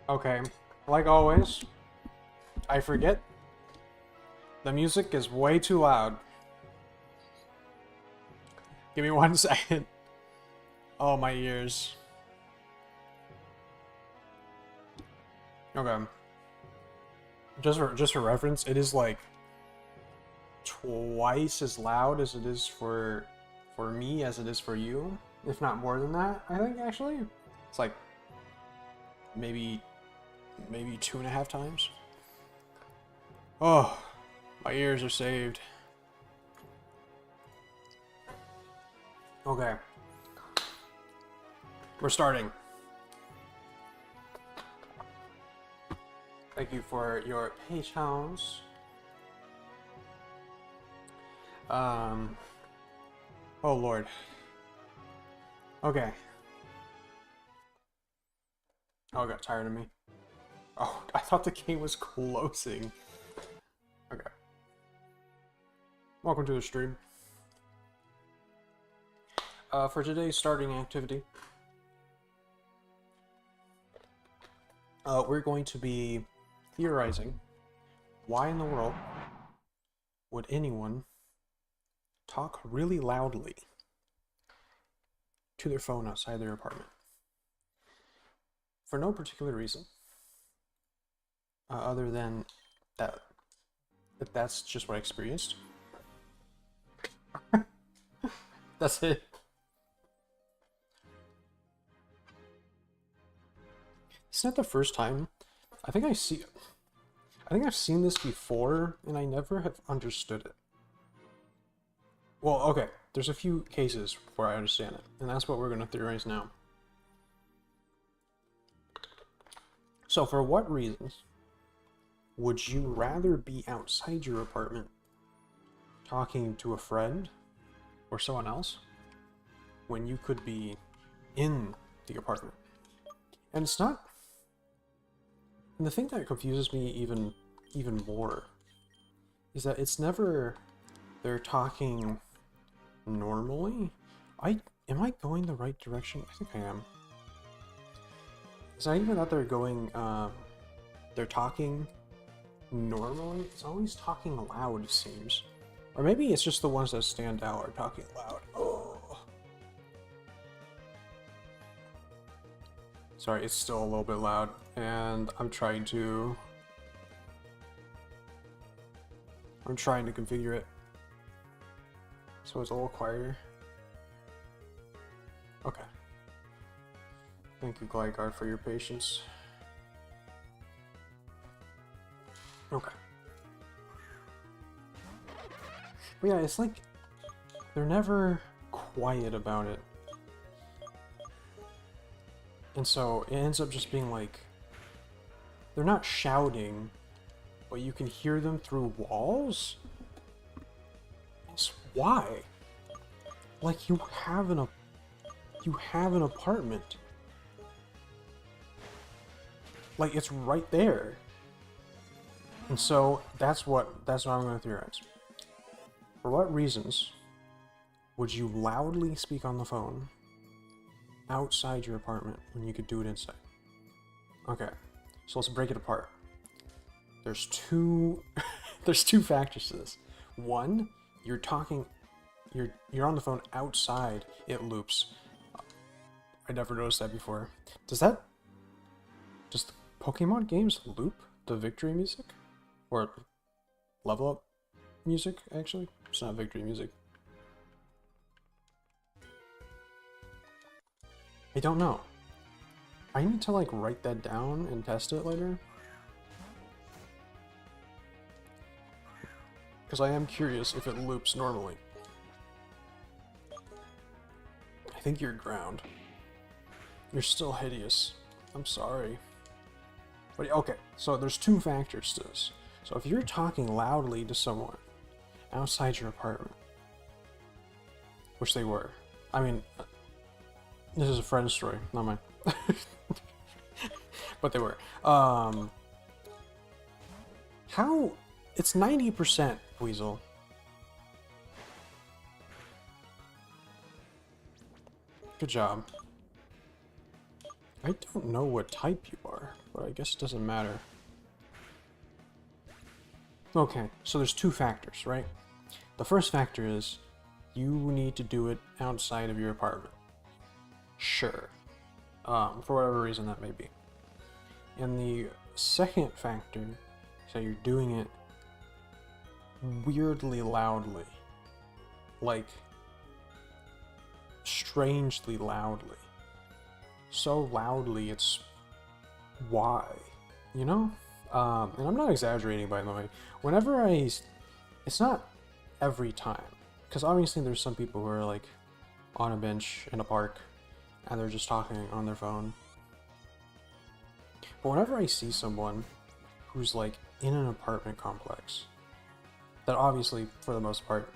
Okay, like always, I forget. The music is way too loud. Give me 1 second. Oh, my ears. Okay. Just for reference, it is like twice as loud as it is for me as it is for you, if not more than that. I think actually, it's like maybe 2.5 times. Oh, my ears are saved. Okay, we're starting. Thank you for your patience. Oh Lord. Okay. Oh, it got tired of me. Oh, I thought the game was closing. Okay. Welcome to the stream. For today's starting activity, we're going to be theorizing why in the world would anyone talk really loudly to their phone outside their apartment for no particular reason other than that's just what I experienced. That's it. It's not the first time. I think I've seen this before, and I never have understood it. Well, okay, there's a few cases where I understand it, and that's what we're going to theorize now. So, for what reasons would you rather be outside your apartment talking to a friend or someone else when you could be in the apartment? And it's not. And the thing that confuses me even more is that it's never they're talking normally. Am I going the right direction? I think I am. It's not even that they're talking normally. It's always talking loud, it seems. Or maybe it's just the ones that stand out are talking loud. Oh. Sorry, it's still a little bit loud, and I'm trying to configure it so it's a little quieter. Okay. Thank you, Gligar, for your patience. Okay. But yeah, it's like they're never quiet about it. And so it ends up just being like they're not shouting, but you can hear them through walls? It's why? Like you have an apartment. Like it's right there. And so that's what I'm going to theorize. For what reasons would you loudly speak on the phone outside your apartment when you could do it inside? Okay, so let's break it apart. There's two factors to this. One, you're on the phone outside, it loops. I never noticed that before. Does the Pokemon games loop the victory music? Or level up music, actually? It's not victory music. I don't know. I need to like write that down and test it later. Because I am curious if it loops normally. I think you're ground. You're still hideous. I'm sorry. But okay, so there's two factors to this. So if you're talking loudly to someone outside your apartment, which they were. I mean, this is a friend's story, not mine. But they were. How? It's 90% Weasel. Good job. I don't know what type you are, but I guess it doesn't matter. Okay, so there's two factors, right? The first factor is you need to do it outside of your apartment. Sure. For whatever reason that may be. And the second factor is that you're doing it weirdly loudly. Like, strangely loudly. So loudly, it's why, you know? And I'm not exaggerating, by the way. Whenever it's not every time, because obviously there's some people who are like on a bench in a park and they're just talking on their phone. But whenever I see someone who's like in an apartment complex, that obviously for the most part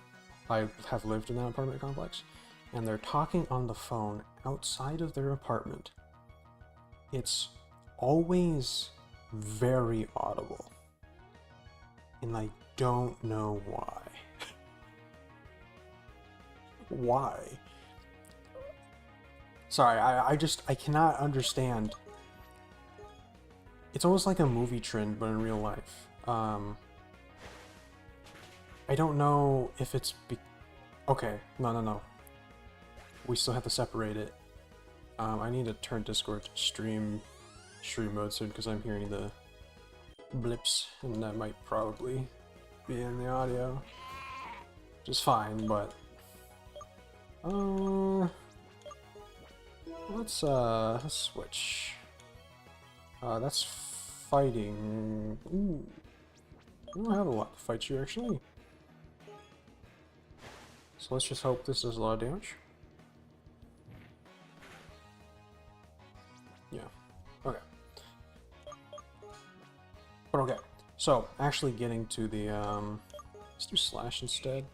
I have lived in that apartment complex, and they're talking on the phone outside of their apartment, it's always very audible. And I don't know why. Why? Sorry, I cannot understand. It's almost like a movie trend, but in real life. I don't know if it's okay, no. We still have to separate it. I need to turn Discord to stream mode soon because I'm hearing the blips, and that might probably be in the audio. Which is fine, but let's switch. That's fighting. Ooh. I don't have a lot to fight you actually. So let's just hope this does a lot of damage. Yeah. Okay. But okay. So actually getting to the let's do slash instead.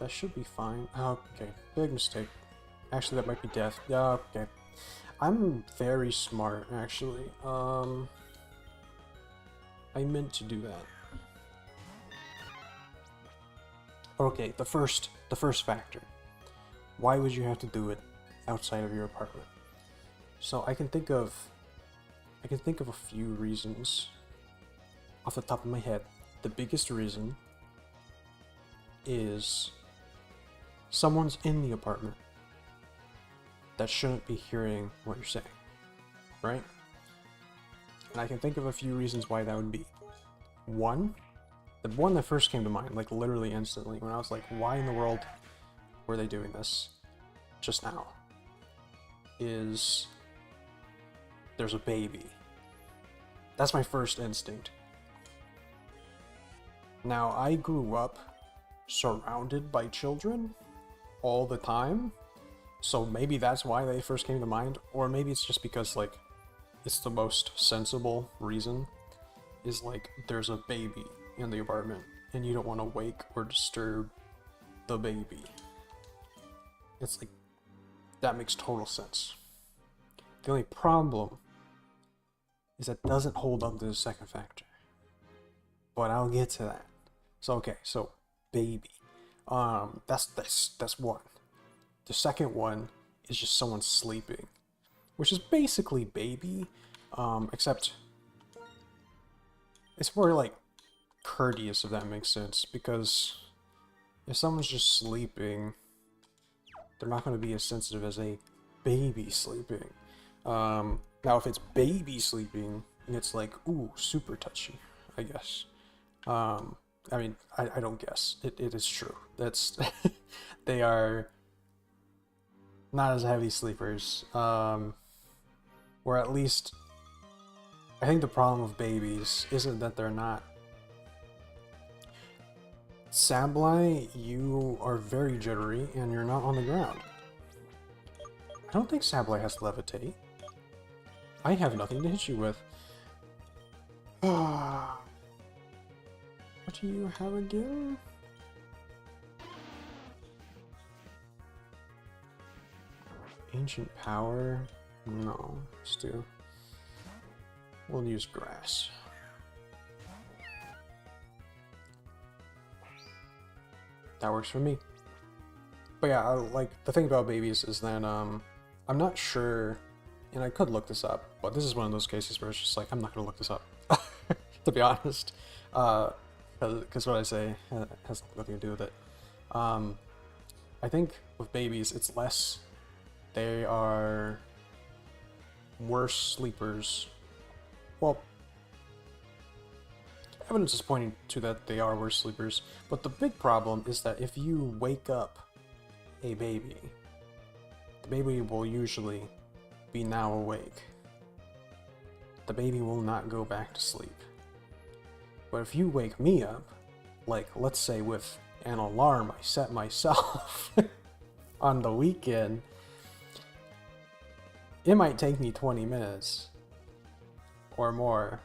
That should be fine. Oh, okay. Big mistake. Actually, that might be death. Yeah, okay. I'm very smart, actually. I meant to do that. Okay, the first factor. Why would you have to do it outside of your apartment? So I can think of a few reasons off the top of my head. The biggest reason is someone's in the apartment that shouldn't be hearing what you're saying, right? And I can think of a few reasons why that would be. One, the one that first came to mind, like literally instantly, when I was like, why in the world were they doing this just now, is there's a baby. That's my first instinct. Now, I grew up surrounded by children all the time, so maybe that's why they first came to mind, or maybe it's just because, like, it's the most sensible reason, is like, there's a baby in the apartment, and you don't want to wake or disturb the baby. It's like, that makes total sense. The only problem is that doesn't hold up to the second factor. But I'll get to that. So okay, so baby. That's one. The second one is just someone sleeping, which is basically baby, except it's more like courteous, if that makes sense, because if someone's just sleeping, they're not going to be as sensitive as a baby sleeping. Now if it's baby sleeping, it's like, ooh, super touchy, I guess. I mean, I don't guess. It is true. That's they are not as heavy sleepers. Or at least, I think the problem with babies isn't that they're not. Sableye, you are very jittery and you're not on the ground. I don't think Sableye has levitate. I have nothing to hit you with. What do you have again? Ancient power? No, let's do. We'll use grass. That works for me. But yeah, like the thing about babies is that I'm not sure and I could look this up, but this is one of those cases where it's just like, I'm not going to look this up, to be honest, because what I say has nothing to do with it. I think with babies, it's less they are worse sleepers. Well, evidence is pointing to that they are worse sleepers, but the big problem is that if you wake up a baby, the baby will usually be now awake. The baby will not go back to sleep. But if you wake me up, like let's say with an alarm I set myself on the weekend, it might take me 20 minutes or more,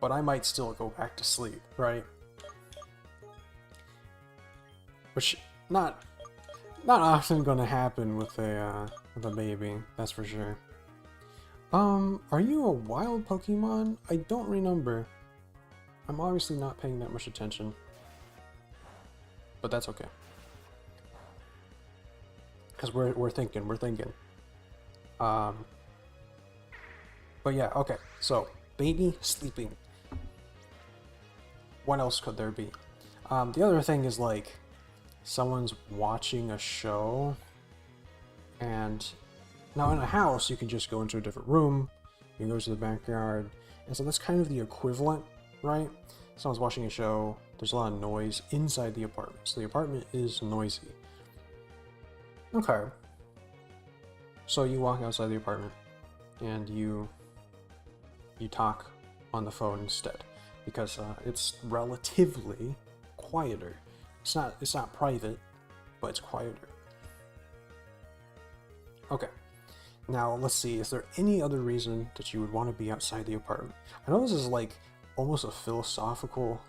but I might still go back to sleep, right? Which not often gonna happen with a baby, that's for sure. Are you a wild Pokemon? I don't remember. I'm obviously not paying that much attention, but that's okay. Because we're thinking. But yeah, okay. So baby sleeping. What else could there be? The other thing is like someone's watching a show, and now in a house you can just go into a different room, you can go to the backyard, and so that's kind of the equivalent, right? Someone's watching a show, there's a lot of noise inside the apartment, so the apartment is noisy. Okay. So you walk outside the apartment and you talk on the phone instead, because it's relatively quieter. It's not private, but it's quieter. Okay. Now let's see, is there any other reason that you would want to be outside the apartment? I know this is like almost a philosophical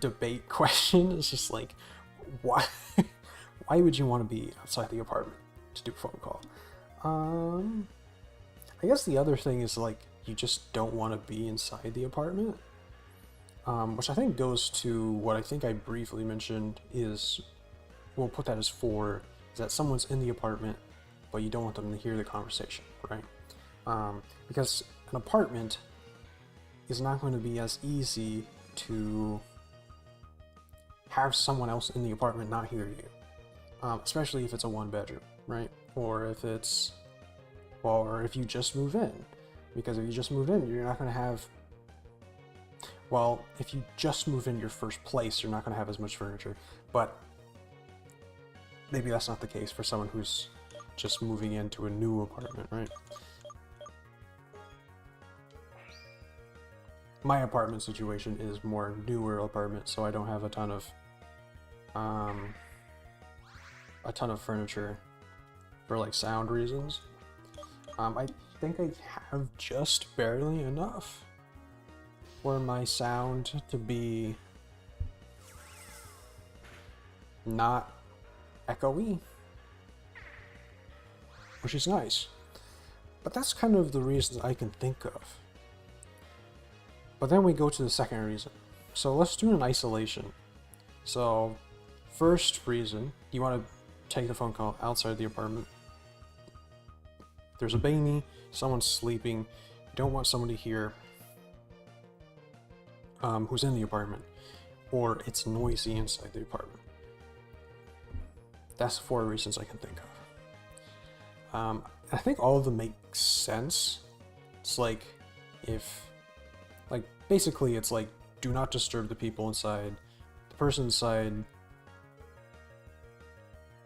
debate question. It's just like, why why would you want to be outside the apartment to do a phone call? I guess the other thing is like you just don't want to be inside the apartment, which I think goes to what I think I briefly mentioned is, we'll put that as 4, is that someone's in the apartment but you don't want them to hear the conversation, right? Because an apartment is not going to be as easy to have someone else in the apartment not hear you, especially if it's a 1-bedroom, right? Or if it's, well, or if you just move in, because if you just move in, you're not going to have, well, if you just move in your first place, you're not going to have as much furniture, but maybe that's not the case for someone who's just moving into a new apartment, right? My apartment situation is more newer apartment, so I don't have a ton of furniture for like sound reasons. I think I have just barely enough for my sound to be not echoey, which is nice. But that's kind of the reasons I can think of. But then we go to the second reason. So let's do an isolation. So first reason, you want to take the phone call outside the apartment. There's a baby, someone's sleeping, you don't want someone to hear who's in the apartment, or it's noisy inside the apartment. That's 4 reasons I can think of. I think all of them make sense. It's like, basically it's like, do not disturb the people inside. The person inside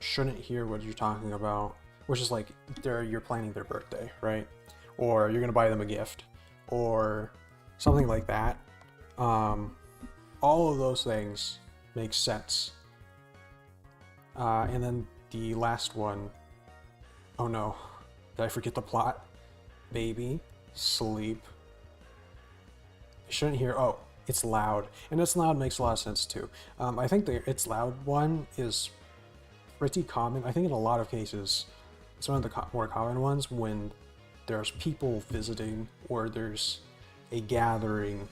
shouldn't hear what you're talking about, which is like, you're planning their birthday, right? Or you're gonna buy them a gift, or something like that. All of those things make sense. And then the last one, oh no, did I forget the plot? Baby, sleep. You shouldn't hear, oh, it's loud. And it's loud makes a lot of sense too. I think the it's loud one is pretty common. I think in a lot of cases, it's one of the more common ones when there's people visiting or there's a gathering,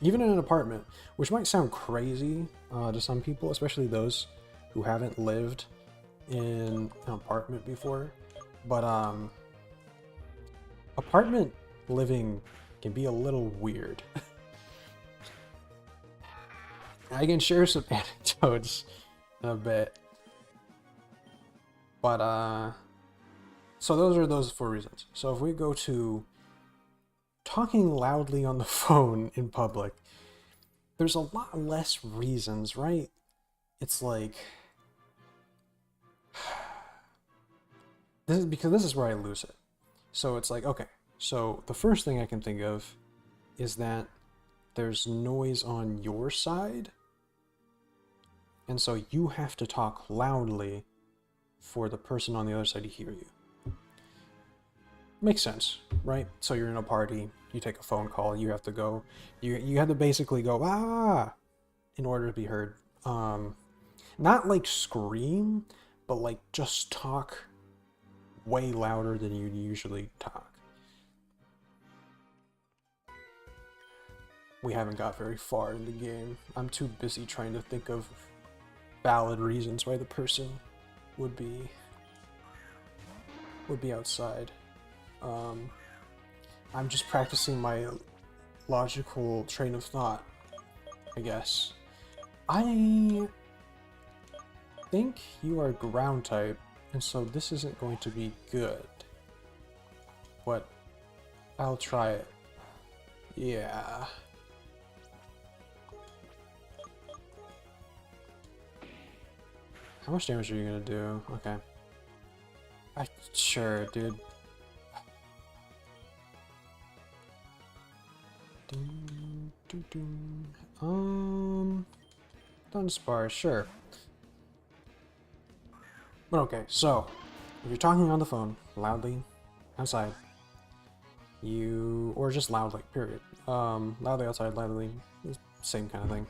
even in an apartment, which might sound crazy to some people, especially those who haven't lived in an apartment before. But apartment living can be a little weird. I can share some anecdotes in a bit. But, so those are those 4 reasons. So if we go to talking loudly on the phone in public, there's a lot less reasons, right? It's like... this is where I lose it. So it's like, okay, so the first thing I can think of is that there's noise on your side, and so you have to talk loudly for the person on the other side to hear you. Makes sense, right? So you're in a party, you take a phone call, you have to go, you have to basically go, ah, in order to be heard. Not like scream, but like just talk way louder than you'd usually talk. We haven't got very far in the game. I'm too busy trying to think of valid reasons why the person would be outside. I'm just practicing my logical train of thought, I guess. I think you are ground type, and so this isn't going to be good. But I'll try it. Yeah. How much damage are you gonna do? Okay. Sure, dude. Dunsparce, sure. But okay, so if you're talking on the phone loudly outside, or just loudly, period. Loudly outside, loudly, same kind of thing.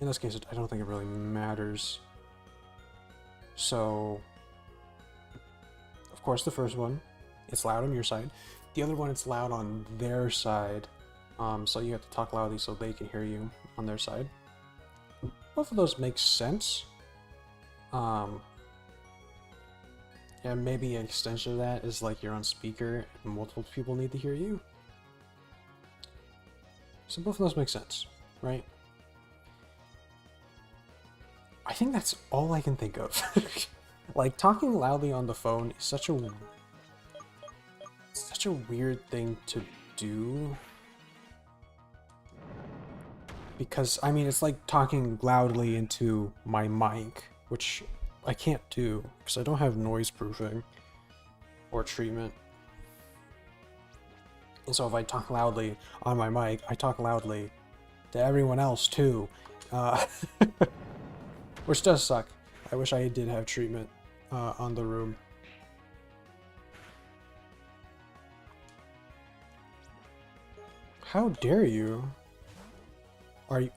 In this case, I don't think it really matters. So, of course, the first one, it's loud on your side. The other one, it's loud on their side. So you have to talk loudly so they can hear you on their side. Both of those make sense. Yeah, maybe an extension of that is like you're on speaker and multiple people need to hear you. So both of those make sense, right? I think that's all I can think of. Like, talking loudly on the phone is such a weird thing to do. Because, I mean, it's like talking loudly into my mic, which I can't do because I don't have noise proofing or treatment. And so if I talk loudly on my mic, I talk loudly to everyone else too. Which does suck. I wish I did have treatment on the room. How dare you? Are you...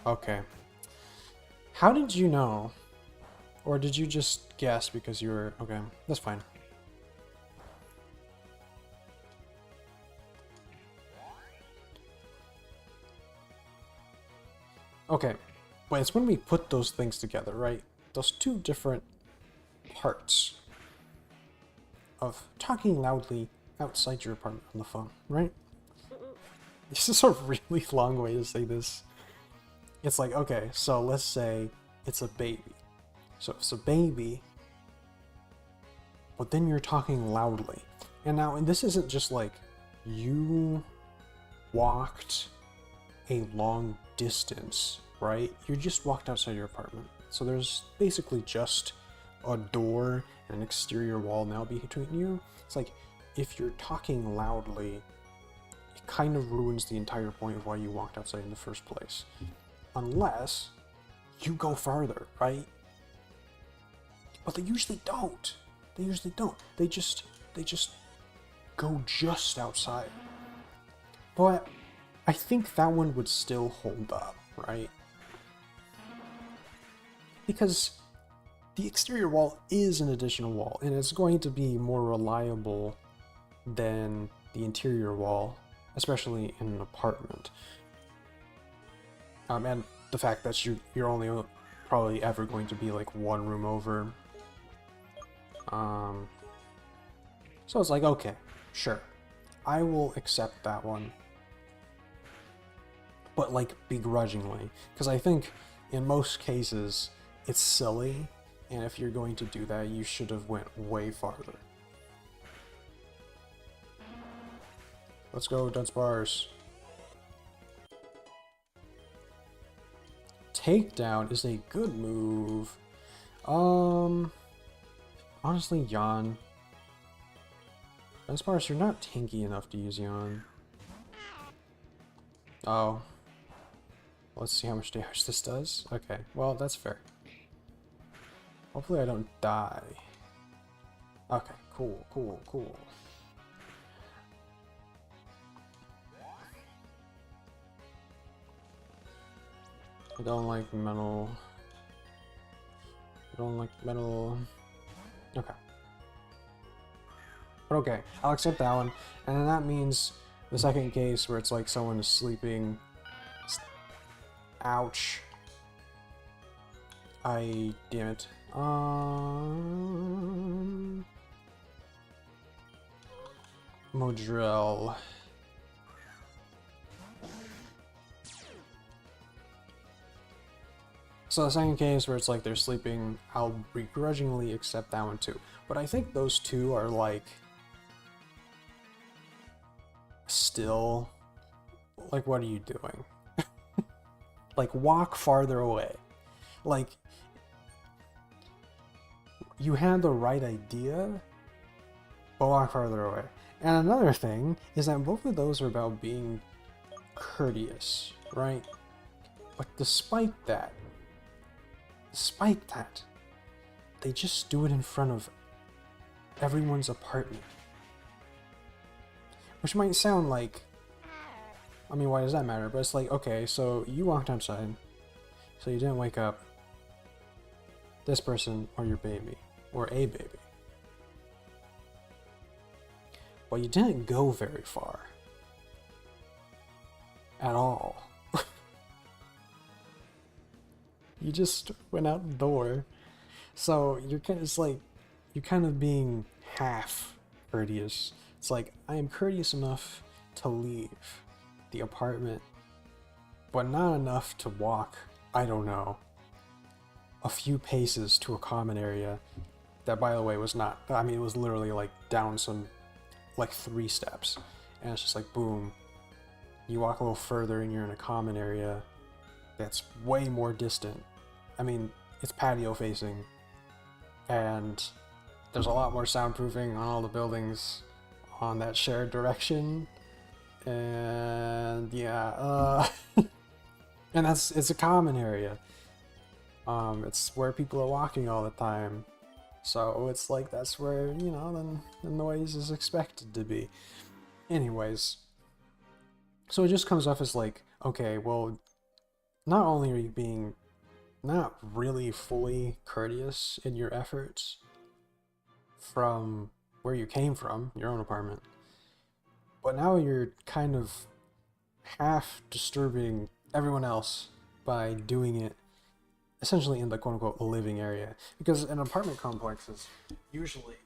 Okay. How did you know? Or did you just guess because you were... Okay, that's fine. Okay, but it's when we put those things together, right? Those two different parts of talking loudly outside your apartment on the phone, right? This is a really long way to say this. It's like, okay, so let's say it's a baby. So it's a baby, but then you're talking loudly. And now, and this isn't just like you walked a long distance, right? You just walked outside your apartment. So there's basically just a door and an exterior wall now between you. It's like, if you're talking loudly, it kind of ruins the entire point of why you walked outside in the first place. Unless you go farther, right? But they usually don't. They usually don't. They just go just outside. But I think that one would still hold up, right? Because the exterior wall is an additional wall, and it's going to be more reliable than the interior wall, especially in an apartment. And the fact that you're only probably ever going to be like one room over. So it's like, okay, sure. I will accept that one. But like begrudgingly. Because I think in most cases it's silly, and if you're going to do that, you should have went way farther. Let's go, Dunsparce. Takedown is a good move. Honestly, Yawn. Dunsparce, you're not tanky enough to use Yawn. Oh. Let's see how much damage this does. Okay, well, that's fair. Hopefully I don't die. Okay, cool, cool, cool. I don't like metal. I don't like metal. Okay. But okay, I'll accept that one. And then that means the second case where it's like someone is sleeping. Ouch. Damn it. Modrell. So the second case where it's like they're sleeping, I'll begrudgingly accept that one too. But I think those two are like still like, what are you doing? Like, walk farther away. Like, you had the right idea, but walk farther away. And another thing is that both of those are about being courteous, right? But despite that, they just do it in front of everyone's apartment. Which might sound like, I mean, why does that matter? But it's like, okay, so you walked outside, so you didn't wake up this person or your baby, or a baby. But you didn't go very far. At all. You just went out the door. So you're kind of, it's like, you're kind of being half courteous. It's like, I am courteous enough to leave the apartment, but not enough to walk, I don't know, a few paces to a common area that, by the way, was not, I mean, it was literally like down some, like 3 steps, and it's just like, boom, you walk a little further and you're in a common area that's way more distant. I mean, it's patio facing, and there's a lot more soundproofing on all the buildings on that shared direction. And yeah, and it's a common area. It's where people are walking all the time. So it's like, that's where, you know, then the noise is expected to be. Anyways, so it just comes off as like, okay, well, not only are you being not really fully courteous in your efforts from where you came from, your own apartment, but now you're kind of half disturbing everyone else by doing it essentially in the quote-unquote living area. Because in apartment complexes, usually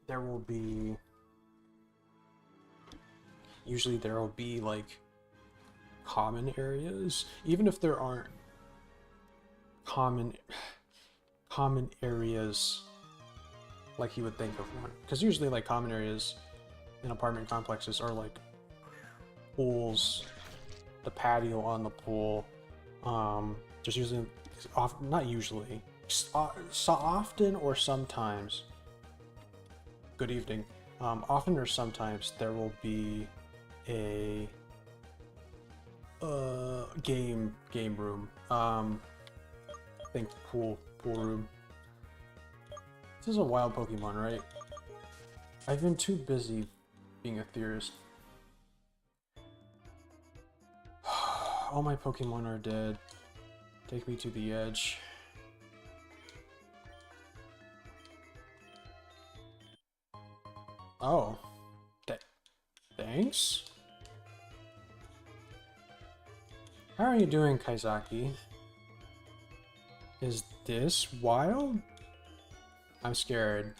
there will be like common areas, even if there aren't common areas like you would think of one. Because usually like common areas in apartment complexes are like pools, the patio on the pool, just usually, not usually, so often or sometimes, good evening, often or sometimes there will be a game room, I think pool room. This is a wild Pokemon, right? I've been too busy being a theorist. All my Pokemon are dead. Take me to the edge. Oh. Thanks? How are you doing, Kaizaki? Is this wild? I'm scared.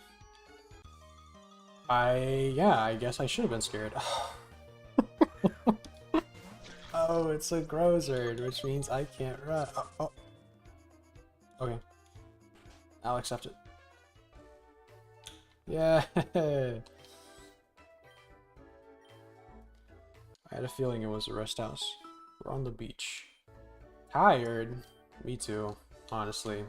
Yeah, I guess I should have been scared. Oh, it's a Grozard, which means I can't run. Oh. Okay. I'll accept it. Yeah. I had a feeling it was a rest house. We're on the beach. Tired? Me too, honestly.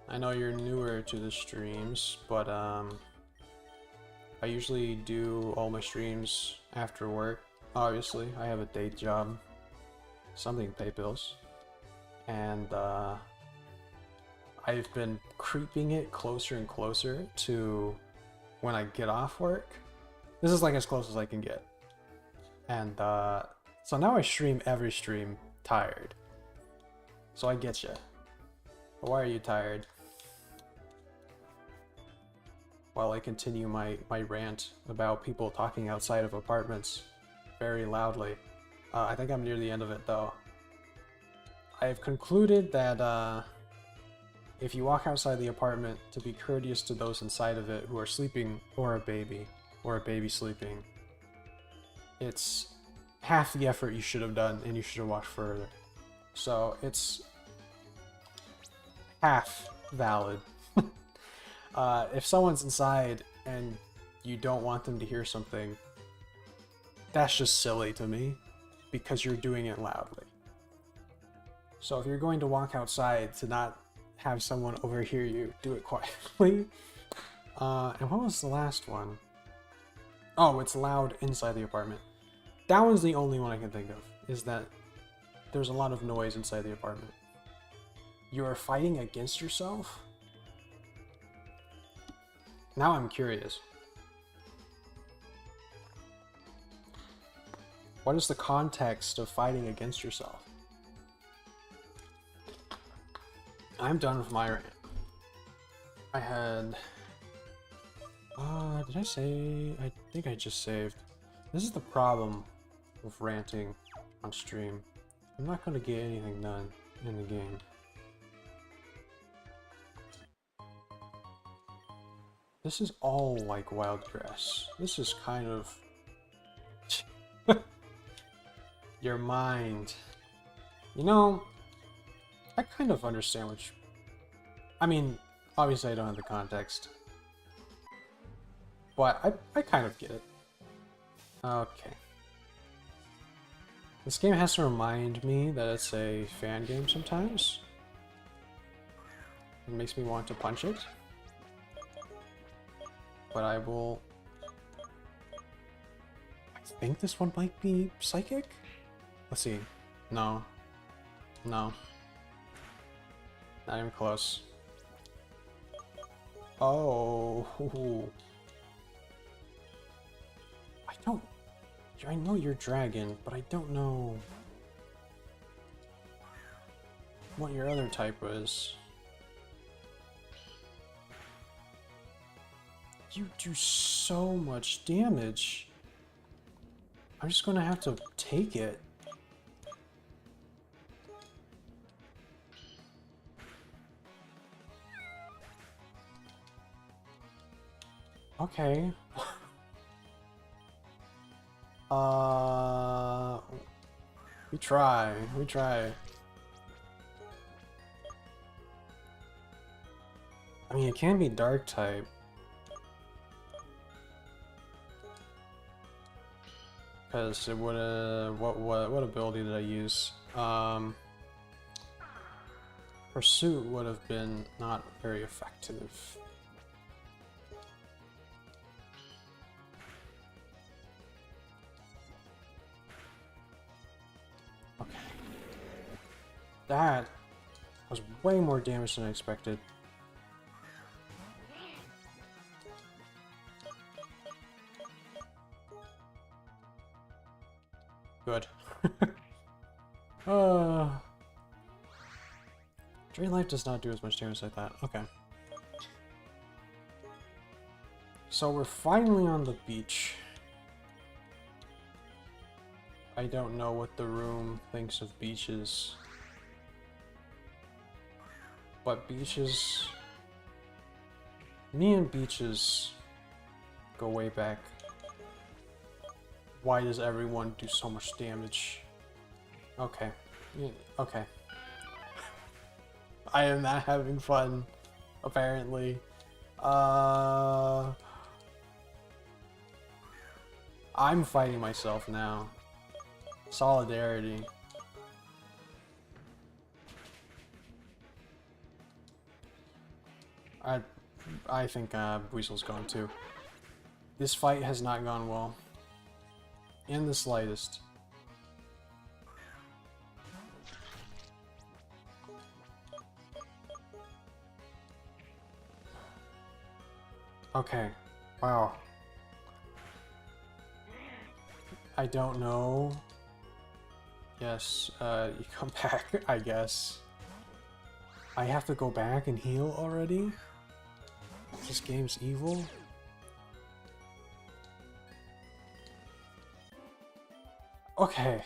I know you're newer to the streams, but I usually do all my streams after work. Obviously, I have a day job. Something to pay bills. And I've been creeping it closer and closer to when I get off work. This is like as close as I can get. And so now I stream every stream tired. So I get you. But why are you tired? While I continue my rant about people talking outside of apartments very loudly. I think I'm near the end of it though. I've concluded that if you walk outside the apartment, to be courteous to those inside of it who are sleeping, or a baby sleeping, it's half the effort you should have done and you should have walked further. So it's half valid. If someone's inside and you don't want them to hear something, that's just silly to me because you're doing it loudly. So if you're going to walk outside to not have someone overhear you, do it quietly. And what was the last one? Oh, it's loud inside the apartment. That one's the only one I can think of, is that there's a lot of noise inside the apartment. You are fighting against yourself? Now I'm curious. What is the context of fighting against yourself? I'm done with my rant. I had... did I say... I think I just saved. This is the problem with ranting on stream. I'm not going to get anything done in the game. This is all like wild grass. This is kind of... your mind. You know, I kind of understand what you... I mean, obviously I don't have the context. But I kind of get it. Okay. This game has to remind me that it's a fan game sometimes. It makes me want to punch it. But I will... I think this one might be psychic? Let's see. No. No. Not even close. Oh. I know you're dragon, but I don't know what your other type was. You do so much damage. I'm just gonna have to take it. Okay. We try. I mean, it can be dark type. Because it would what ability did I use? Pursuit would have been not very effective. Okay. That was way more damage than I expected. Good. Drain Life does not do as much damage as I thought. Okay. So we're finally on the beach. I don't know what the room thinks of beaches. But beaches Me and Beaches go way back. Why does everyone do so much damage? Okay. Yeah, okay. I am not having fun, apparently. I'm fighting myself now. Solidarity. I think Weasel's gone too. This fight has not gone well. In the slightest. Okay. Wow. I don't know. Yes, you come back, I guess. I have to go back and heal already? This game's evil? Okay.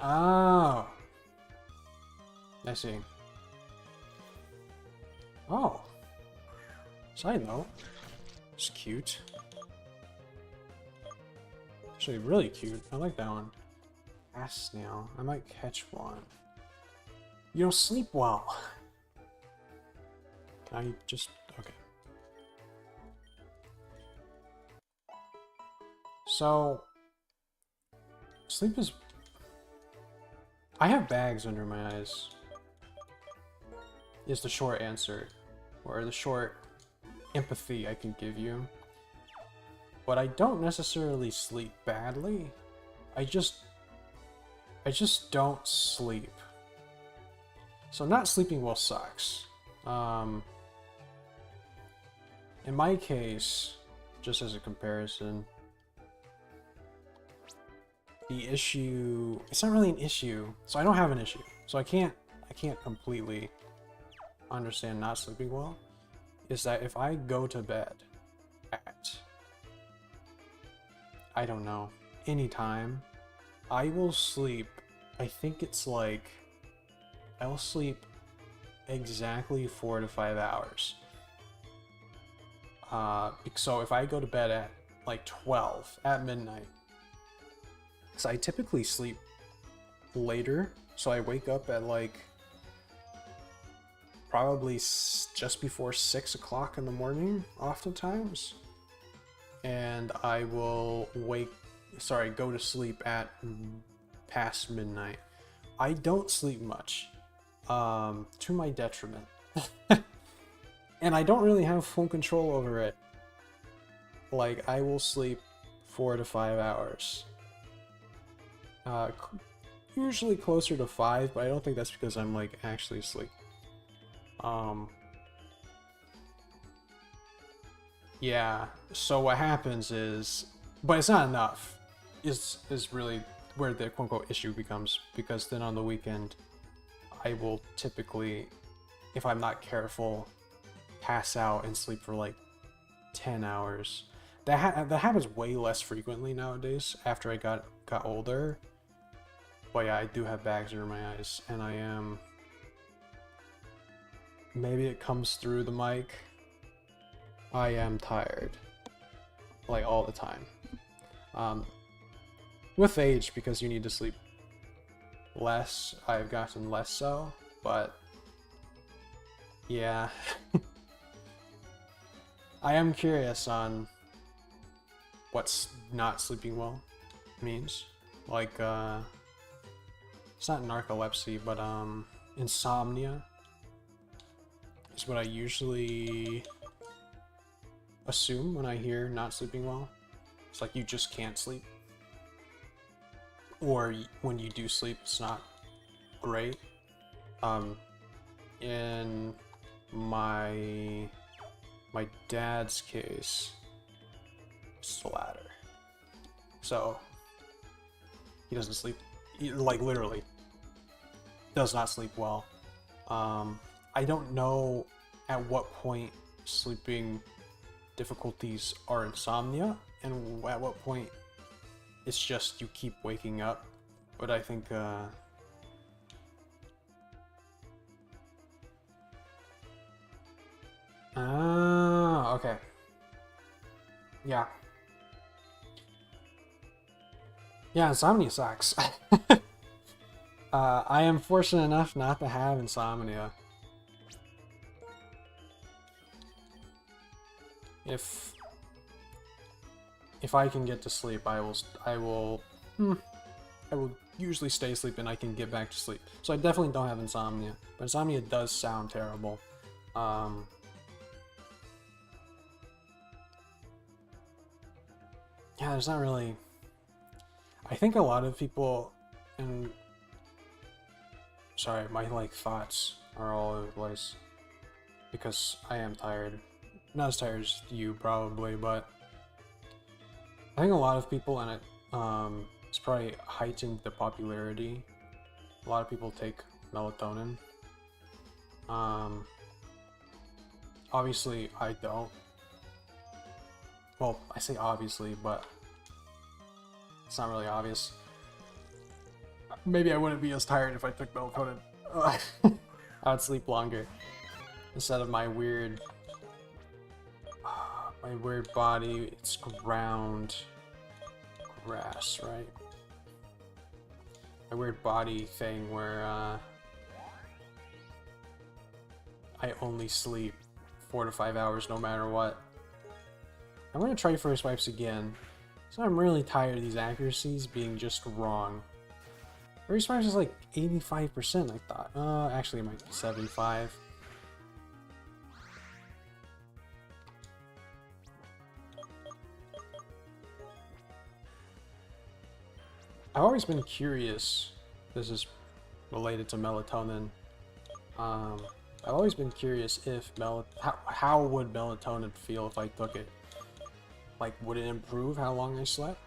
Oh. I see. Oh. Side note. It's cute. Actually, really cute. I like that one. Ass snail. I might catch one. You don't sleep well. Can I just... Okay. So... Sleep is... I have bags under my eyes. Is the short answer. Or the short empathy I can give you. But I don't necessarily sleep badly. I just don't sleep. So not sleeping well sucks. In my case, just as a comparison, the issue, it's not really an issue. So I don't have an issue. So I can't completely understand not sleeping well. Is that if I go to bed at, I don't know, any time, I will sleep, I think it's like, I will sleep exactly 4 to 5 hours. So if I go to bed at like 12 at midnight, so I typically sleep later, so I wake up at like probably just before 6 o'clock in the morning, oftentimes, and I will go to sleep at past midnight. I don't sleep much, to my detriment. And I don't really have full control over it. Like, I will sleep 4 to 5 hours. Usually closer to 5, but I don't think that's because I'm like actually asleep. Yeah, so what happens is, but it's not enough, is really where the quote-unquote issue becomes, because then on the weekend, I will typically, if I'm not careful, pass out and sleep for like 10 hours. That happens way less frequently nowadays after I got older. But yeah, I do have bags under my eyes, and I am... Maybe it comes through the mic. I am tired. Like, all the time. With age, because you need to sleep less, I've gotten less so, but... Yeah. I am curious on what's not sleeping well means. Like, it's not narcolepsy, but insomnia is what I usually assume when I hear not sleeping well. It's like you just can't sleep. Or when you do sleep, it's not great. In my dad's case, it's the latter. So he doesn't sleep, like literally does not sleep well. I don't know at what point sleeping difficulties are insomnia and at what point it's just you keep waking up. But I think Ah, okay. Yeah. Yeah, insomnia sucks. I am fortunate enough not to have insomnia. If I can get to sleep, I will usually stay asleep and I can get back to sleep. So I definitely don't have insomnia, but insomnia does sound terrible. Yeah, there's not really... I think a lot of people, and sorry, my like thoughts are all over the place because I am tired. Not as tired as you probably, but I think a lot of people, and it's probably heightened the popularity. A lot of people take melatonin. Obviously I don't. Well, I say obviously, but it's not really obvious. Maybe I wouldn't be as tired if I took melatonin. I would sleep longer instead of my weird body. It's grass, right? My weird body thing where I only sleep 4 to 5 hours no matter what. I'm gonna try first swipes again. So I'm really tired of these accuracies being just wrong. First swipes is like 85%, I thought. Actually it might be 75. I've always been curious. This is related to melatonin. I've always been curious if how would melatonin feel if I took it? Like, would it improve how long I slept?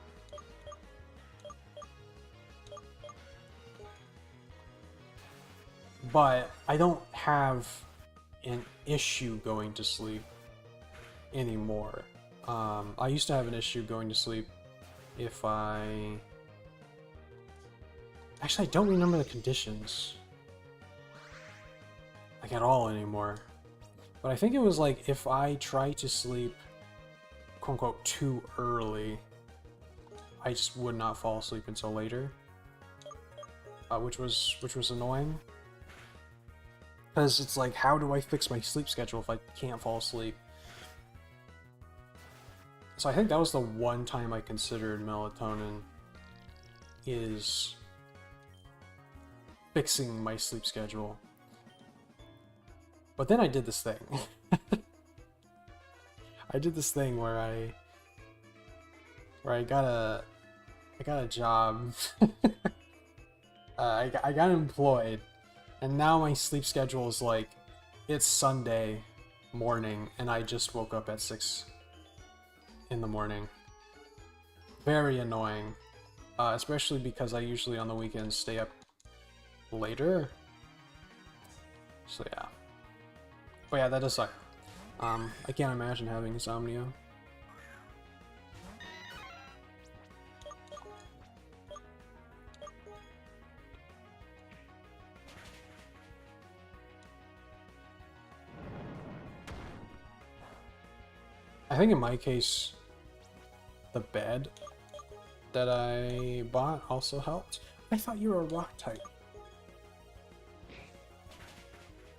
But I don't have an issue going to sleep anymore. I used to have an issue going to sleep if I... Actually, I don't remember the conditions. Like, at all anymore. But I think it was like, if I try to sleep, quote-unquote, too early, I just would not fall asleep until later. Which was annoying. Because it's like, how do I fix my sleep schedule if I can't fall asleep? So I think that was the one time I considered melatonin is fixing my sleep schedule. But then I did this thing. I did this thing where I got a job. I got employed, and now my sleep schedule is like, it's Sunday morning and I just woke up at 6 in the morning. Very annoying, especially because I usually on the weekends stay up later. So yeah. But yeah, that does suck. I can't imagine having insomnia. I think in my case, the bed that I bought also helped. I thought you were a rock type.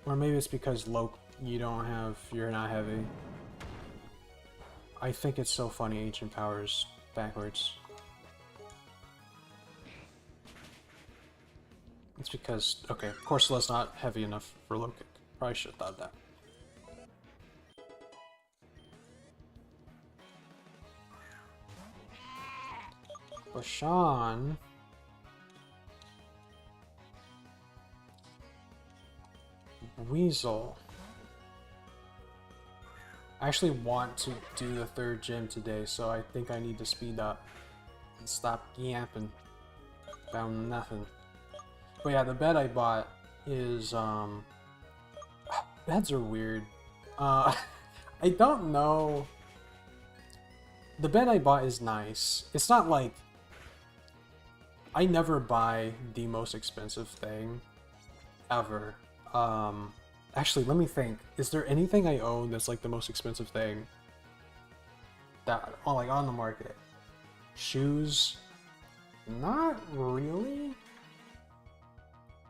Or maybe it's because you're not heavy. I think it's so funny ancient powers backwards. It's because, okay, of course that's not heavy enough for low kick. Probably should have thought that. Bashan. Weasel. I actually want to do the 3rd gym today, so I think I need to speed up and stop yapping. Found nothing. But yeah, the bed I bought is, beds are weird. I don't know. The bed I bought is nice. It's not like... I never buy the most expensive thing ever. Actually, let me think. Is there anything I own that's like the most expensive thing that like on the market? Shoes? Not really.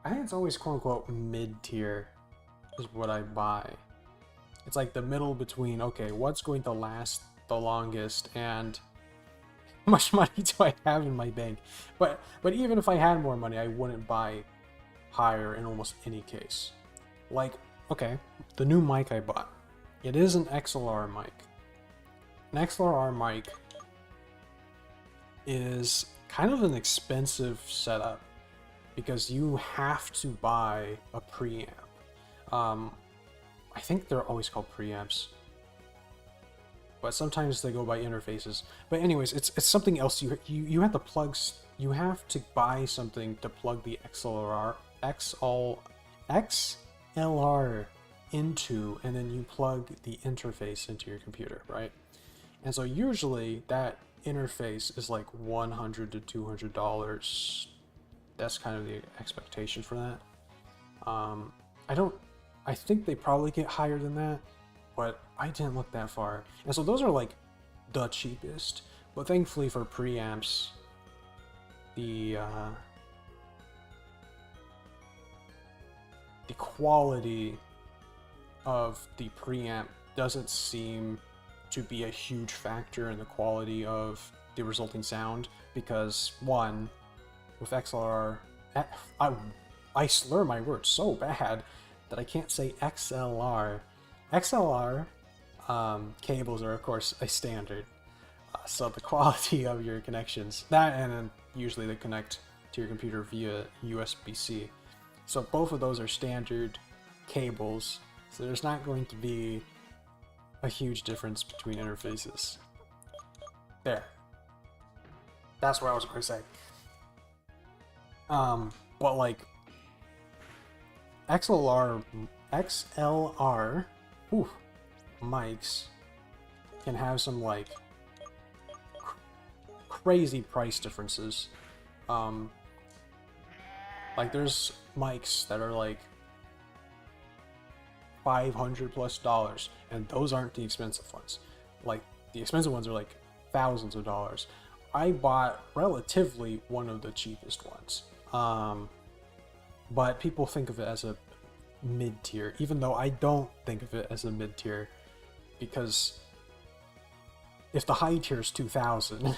I think it's always quote unquote mid tier is what I buy. It's like the middle between, okay, what's going to last the longest and how much money do I have in my bank? But even if I had more money, I wouldn't buy higher in almost any case. Like, okay, the new mic I bought. It is an XLR mic. An XLR mic is kind of an expensive setup because you have to buy a preamp. I think they're always called preamps, but sometimes they go by interfaces. But anyways, it's something else. You have to plug. You have to buy something to plug the XLR into, and then you plug the interface into your computer, right? And so usually that interface is like $100 to $200. That's kind of the expectation for that. I think they probably get higher than that, but I didn't look that far. And so those are like the cheapest. But thankfully for preamps, the quality of the preamp doesn't seem to be a huge factor in the quality of the resulting sound, because one, with XLR, I slur my words so bad that I can't say XLR. XLR cables are of course a standard, so the quality of your connections, that and then usually they connect to your computer via USB-C. So both of those are standard cables, so there's not going to be a huge difference between interfaces. There. That's what I was going to say. But like XLR mics can have some like crazy price differences. Like there's mics that are like $500+, and those aren't the expensive ones. Like the expensive ones are like thousands of dollars. I bought relatively one of the cheapest ones. But people think of it as a mid-tier, even though I don't think of it as a mid-tier, because if the high tier is 2,000,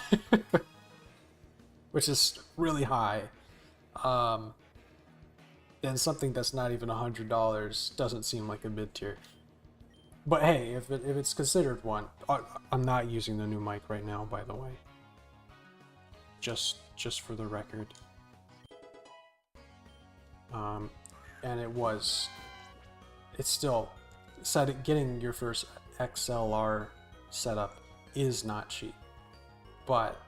which is really high, then something that's not even $100 doesn't seem like a mid-tier. But hey, if it's considered one, I'm not using the new mic right now, by the way. Just for the record. And it's still, getting your first XLR setup is not cheap. But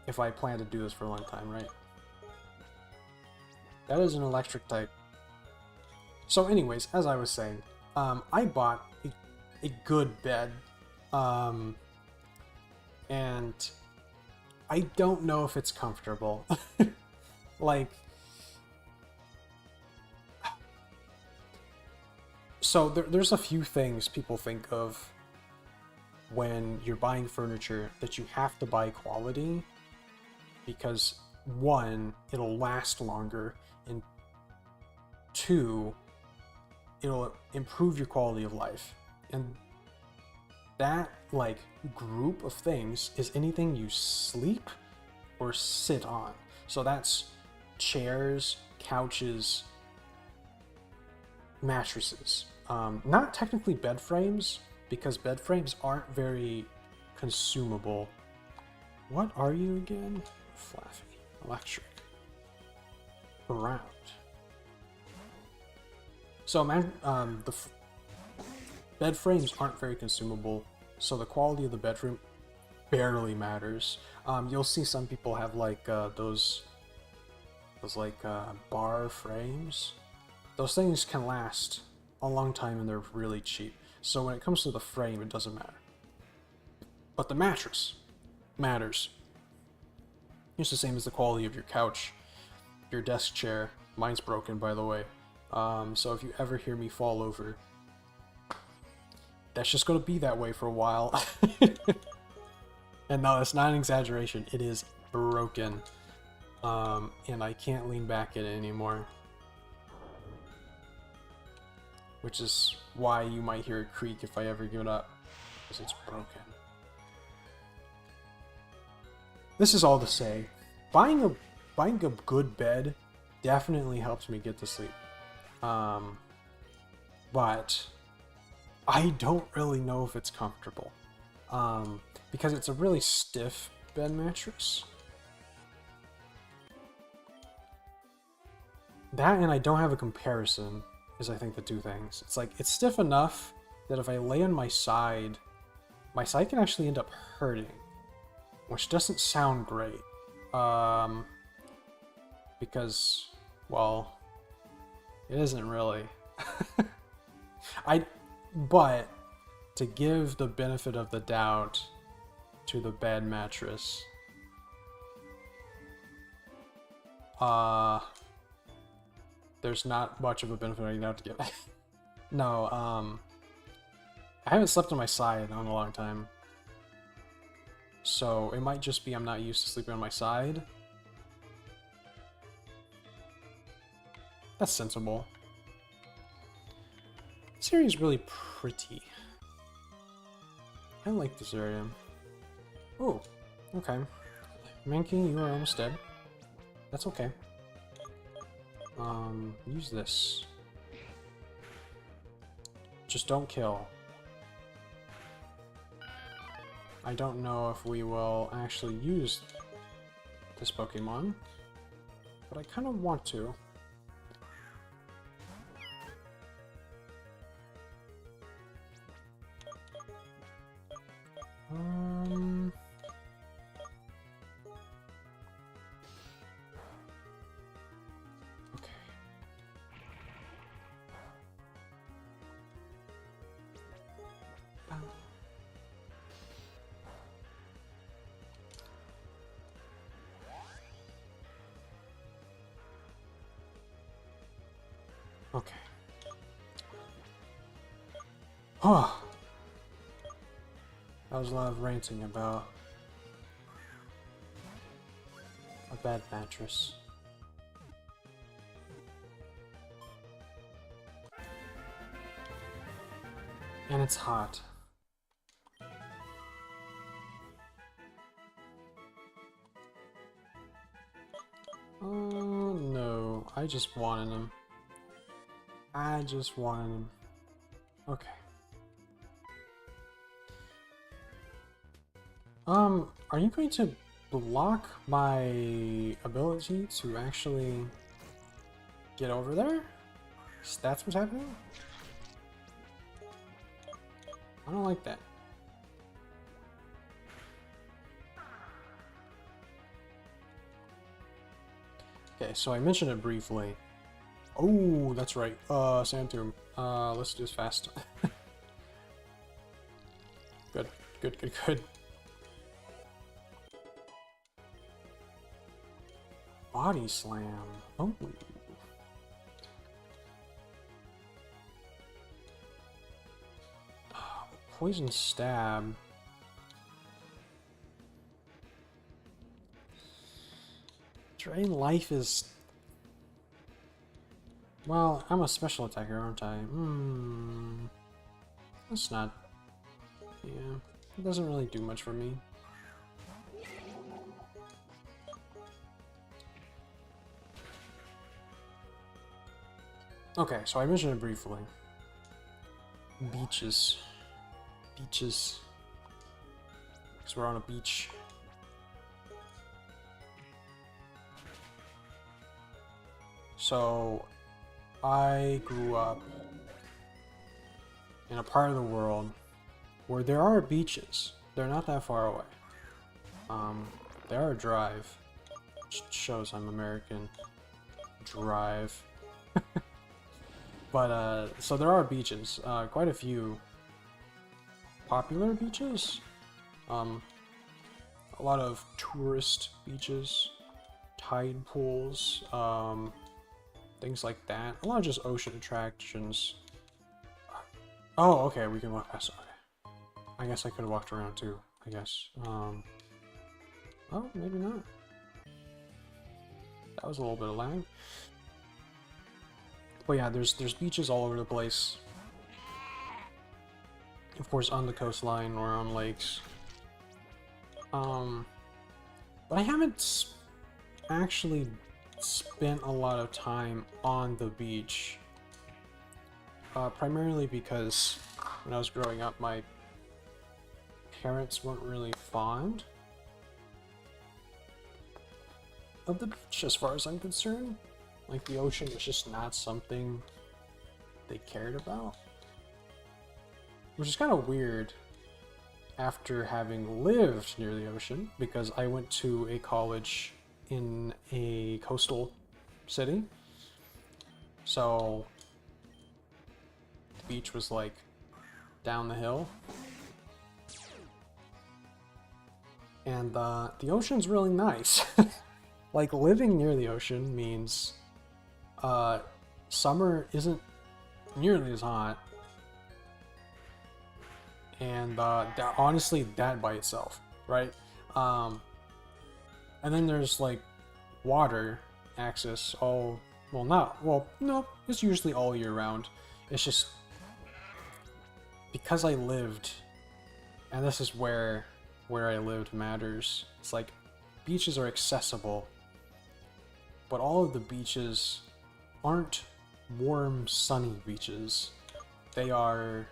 if I plan to do this for a long time, right? That is an electric type. So anyways, as I was saying, I bought a good bed, and I don't know if it's comfortable. Like, so there's a few things people think of when you're buying furniture that you have to buy quality, because one, it'll last longer, and two, it'll improve your quality of life. And that like group of things is anything you sleep or sit on. So that's chairs, couches, mattresses. Not technically bed frames, because bed frames aren't very consumable. What are you again? Fluffy. Electric. Around. So bed frames aren't very consumable, so the quality of the bedroom barely matters. You'll see some people have like those like bar frames. Those things can last a long time and they're really cheap. So when it comes to the frame, it doesn't matter. But the mattress matters. It's the same as the quality of your couch, your desk chair. Mine's broken, by the way. So if you ever hear me fall over, that's just gonna be that way for a while. And no, it's not an exaggeration. It is broken. And I can't lean back in it anymore. Which is why you might hear it creak if I ever give it up. Because it's broken. This is all to say, buying a good bed definitely helps me get to sleep. But I don't really know if it's comfortable. Because it's a really stiff bed mattress. That and I don't have a comparison is I think the two things. It's like, it's stiff enough that if I lay on my side can actually end up hurting. Which doesn't sound great. Because, well, it isn't really. But to give the benefit of the doubt to the bed mattress, there's not much of a benefit I have to give. No, I haven't slept on my side in a long time. So it might just be I'm not used to sleeping on my side. That's sensible. This area is really pretty. I like this area. Oh, okay. Mankey, you are almost dead. That's okay. Use this. Just don't kill. I don't know if we will actually use this Pokemon, but I kind of want to. Okay. Oh, that was a lot of ranting about a bed mattress. And it's hot. Oh no, I just wanted him. I just wanted him. Okay. Are you going to block my ability to actually get over there? That's what's happening? I don't like that. Okay, so I mentioned it briefly. Oh, that's right. Sand Tomb. Let's do this fast. Good, good, good, good. Body Slam. Oh. Poison Stab. Drain Life is... Well, I'm a special attacker, aren't I? That's not... Yeah, it doesn't really do much for me. Okay, so I mentioned it briefly. Beaches. Beaches. Because we're on a beach. So, I grew up in a part of the world where there are beaches. They're not that far away. They are a drive. Which shows I'm American. Drive. But, so there are beaches. Quite a few popular beaches. A lot of tourist beaches. Tide pools. things like that. A lot of just ocean attractions. Oh, okay, we can walk past. Okay. I guess I could have walked around too, I guess. Oh, maybe not. That was a little bit of lag. But yeah, there's beaches all over the place. Of course, on the coastline or on lakes. But I haven't actually spent a lot of time on the beach. Primarily because when I was growing up, my parents weren't really fond of the beach as far as I'm concerned. Like, the ocean was just not something they cared about. Which is kind of weird after having lived near the ocean, because I went to a college in a coastal city. So the beach was like down the hill. And the ocean's really nice. Like, living near the ocean means summer isn't nearly as hot. And honestly, that by itself, right? And then there's like water access no, it's usually all year round. It's just because I lived, and this is where I lived matters. It's like beaches are accessible, but all of the beaches aren't warm, sunny beaches. They are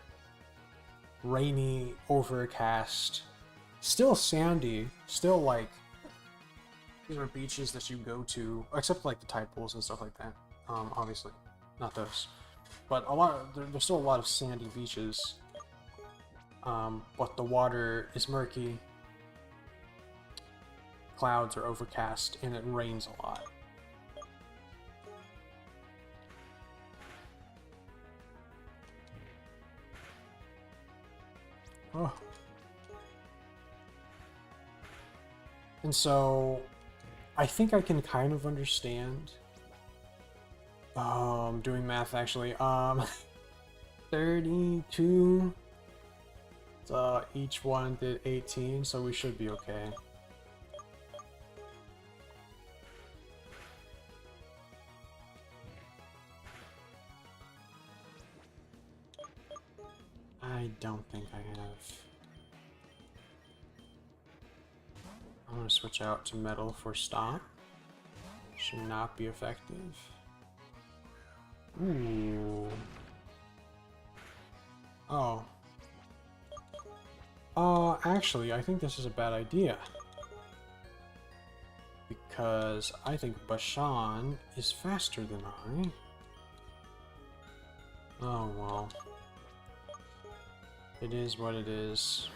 rainy, overcast, still sandy, still like, these are beaches that you go to, except like the tide pools and stuff like that. Obviously, not those, but there's still a lot of sandy beaches. But the water is murky, clouds are overcast, and it rains a lot. Oh. And so, I think I can kind of understand. I'm doing math actually. 32. So each one did 18, so we should be okay. I don't think I have. I'm gonna switch out to metal for stop. Should not be effective. Ooh. Oh. Actually, I think this is a bad idea. Because I think Bashan is faster than I. Oh well. It is what it is.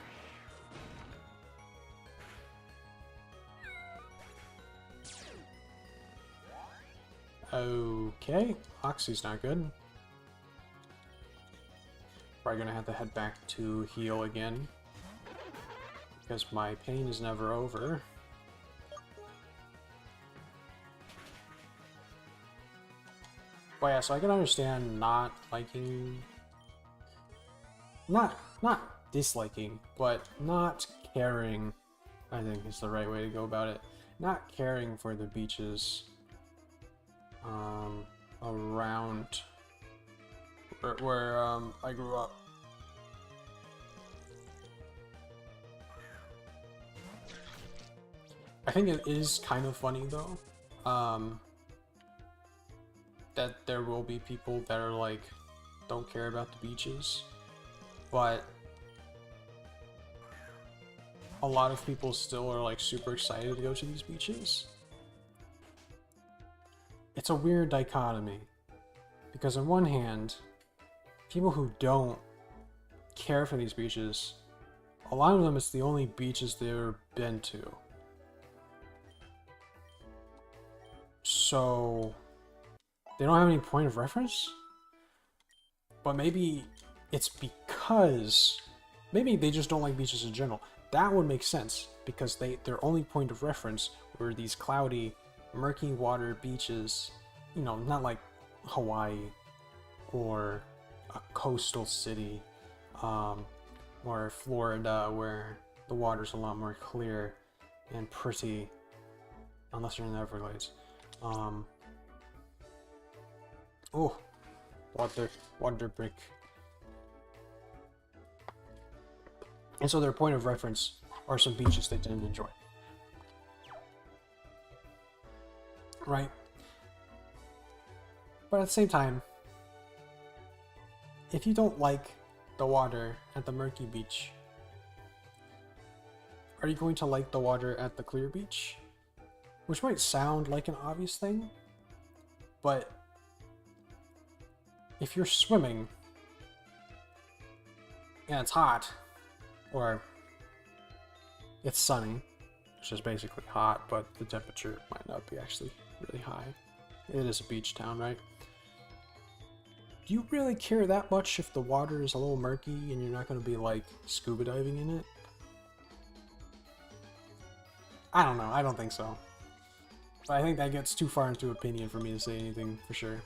Okay, Oxy's not good. Probably gonna have to head back to heal again, because my pain is never over. But yeah, so I can understand not liking... Not disliking, but not caring, I think is the right way to go about it. Not caring for the beaches around where I grew up. I think it is kind of funny though, that there will be people that are like, don't care about the beaches, but a lot of people still are like super excited to go to these beaches. It's a weird dichotomy, because on one hand, people who don't care for these beaches, a lot of them, it's the only beaches they've ever been to. So they don't have any point of reference? But maybe it's because... maybe they just don't like beaches in general. That would make sense, because their only point of reference were these cloudy, murky water beaches. You know, not like Hawaii or a coastal city, or Florida, where the water's a lot more clear and pretty, unless you're in the Everglades. Oh, water brick. And so their point of reference are some beaches they didn't enjoy. Right? But at the same time, if you don't like the water at the murky beach, are you going to like the water at the clear beach? Which might sound like an obvious thing, but if you're swimming and it's hot, or it's sunny, which is basically hot, but the temperature might not be actually really high. It is a beach town, right? Do you really care that much if the water is a little murky and you're not going to be like scuba diving in it? I don't know. I don't think so. I think that gets too far into opinion for me to say anything for sure.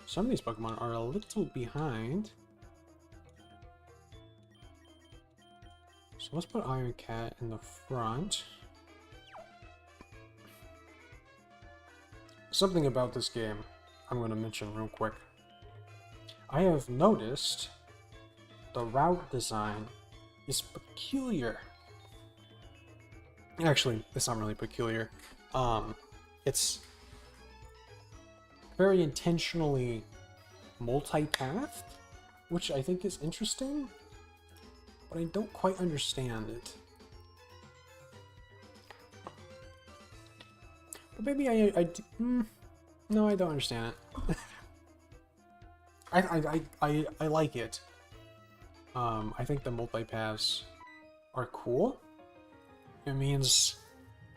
Some of these Pokemon are a little behind. So let's put Iron Cat in the front. Something about this game I'm going to mention real quick. I have noticed the route design is peculiar. Actually, it's not really peculiar. It's very intentionally multi-pathed, which I think is interesting, but I don't quite understand it. But maybe no, I don't understand it. I like it. I think the multi-paths are cool. It means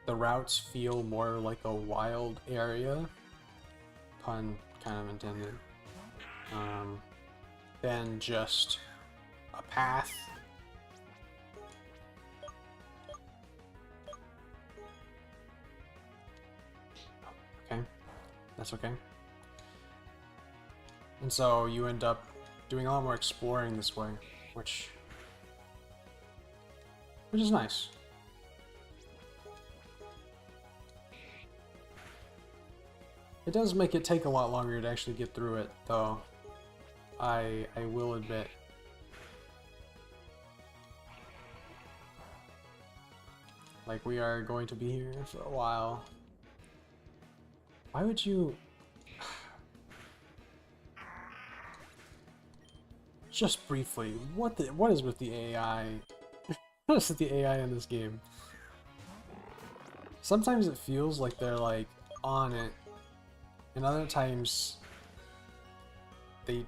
the routes feel more like a wild area, pun kind of intended, than just a path. Okay, that's okay. And so you end up doing a lot more exploring this way, which is nice. It does make it take a lot longer to actually get through it, though. I will admit. Like, we are going to be here for a while. Why would you... Just briefly, what is with the AI? What is with the AI in this game? Sometimes it feels like they're like on it, and other times they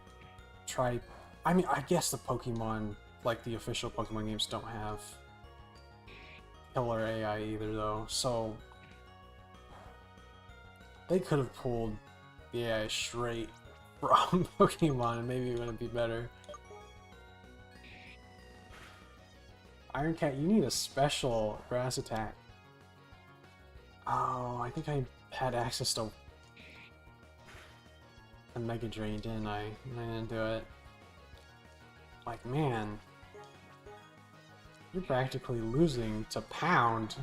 try. I mean, I guess the Pokemon, like the official Pokemon games, don't have killer AI either, though. So they could have pulled the AI straight from Pokemon, and maybe it would be better. Iron Cat, you need a special grass attack. Oh, I think I had access to a Mega Drain, didn't I? And I didn't do it. Like, man. You're practically losing to Pound.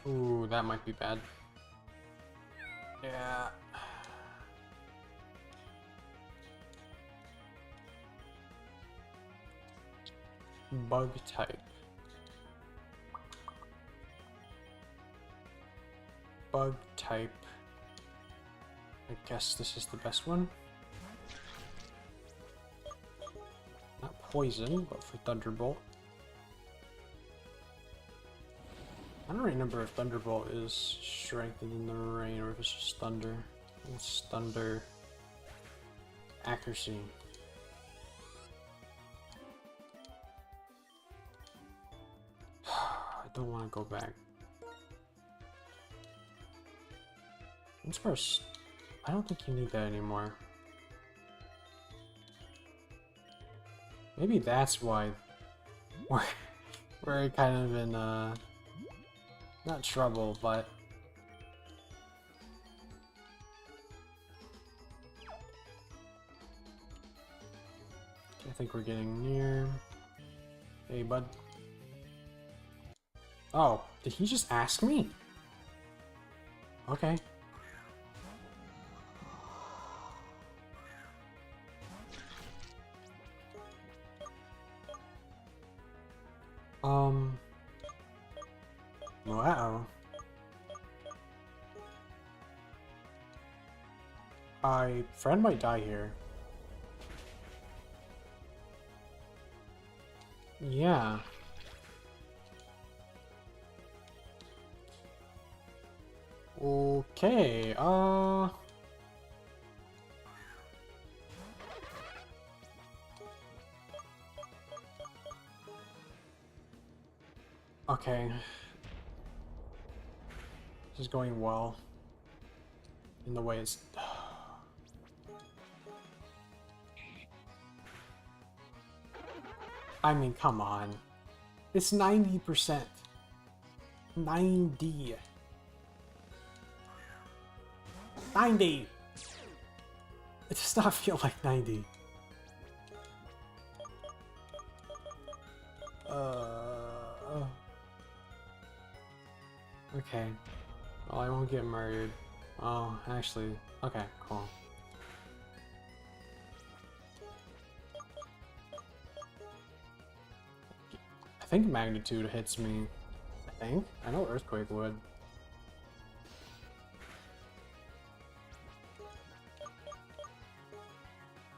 Ooh, that might be bad. Yeah. Bug type. Bug type. I guess this is the best one. Not poison, but for Thunderbolt. I don't remember if Thunderbolt is strengthened in the rain or if it's just Thunder. It's Thunder accuracy. I don't want to go back. As far as I don't think you need that anymore. Maybe that's why we're, we're kind of in, not trouble, but... I think we're getting near. Hey, bud. Oh, did he just ask me? Okay. Wow. My friend might die here. Yeah. Okay, okay. This is going well. In the way it's... I mean, come on. It's 90%. 90. 90! It does not feel like 90. Okay. Well, I won't get murdered. Oh, actually, okay, cool. I think magnitude hits me. I think. I know earthquake would.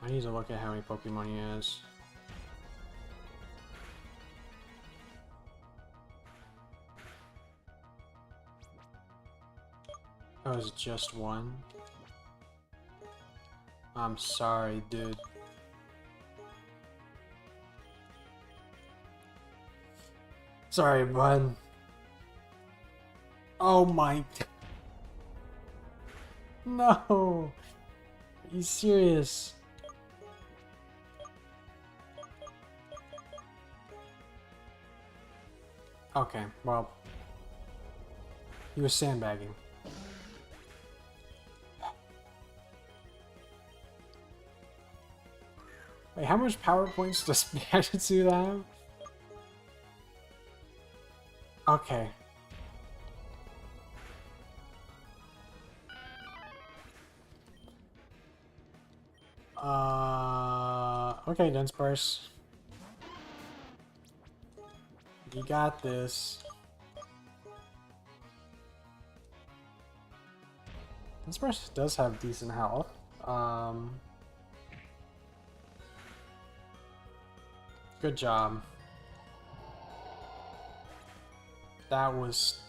I need to look at how many Pokemon he has. Oh, it's just one? I'm sorry, dude. Sorry, bud. Oh my... No! Are you serious? Okay, well... He was sandbagging. Wait, how much power points does Pikachu have? Okay. Okay, Dunsparce. You got this. Dunsparce does have decent health. Good job. That was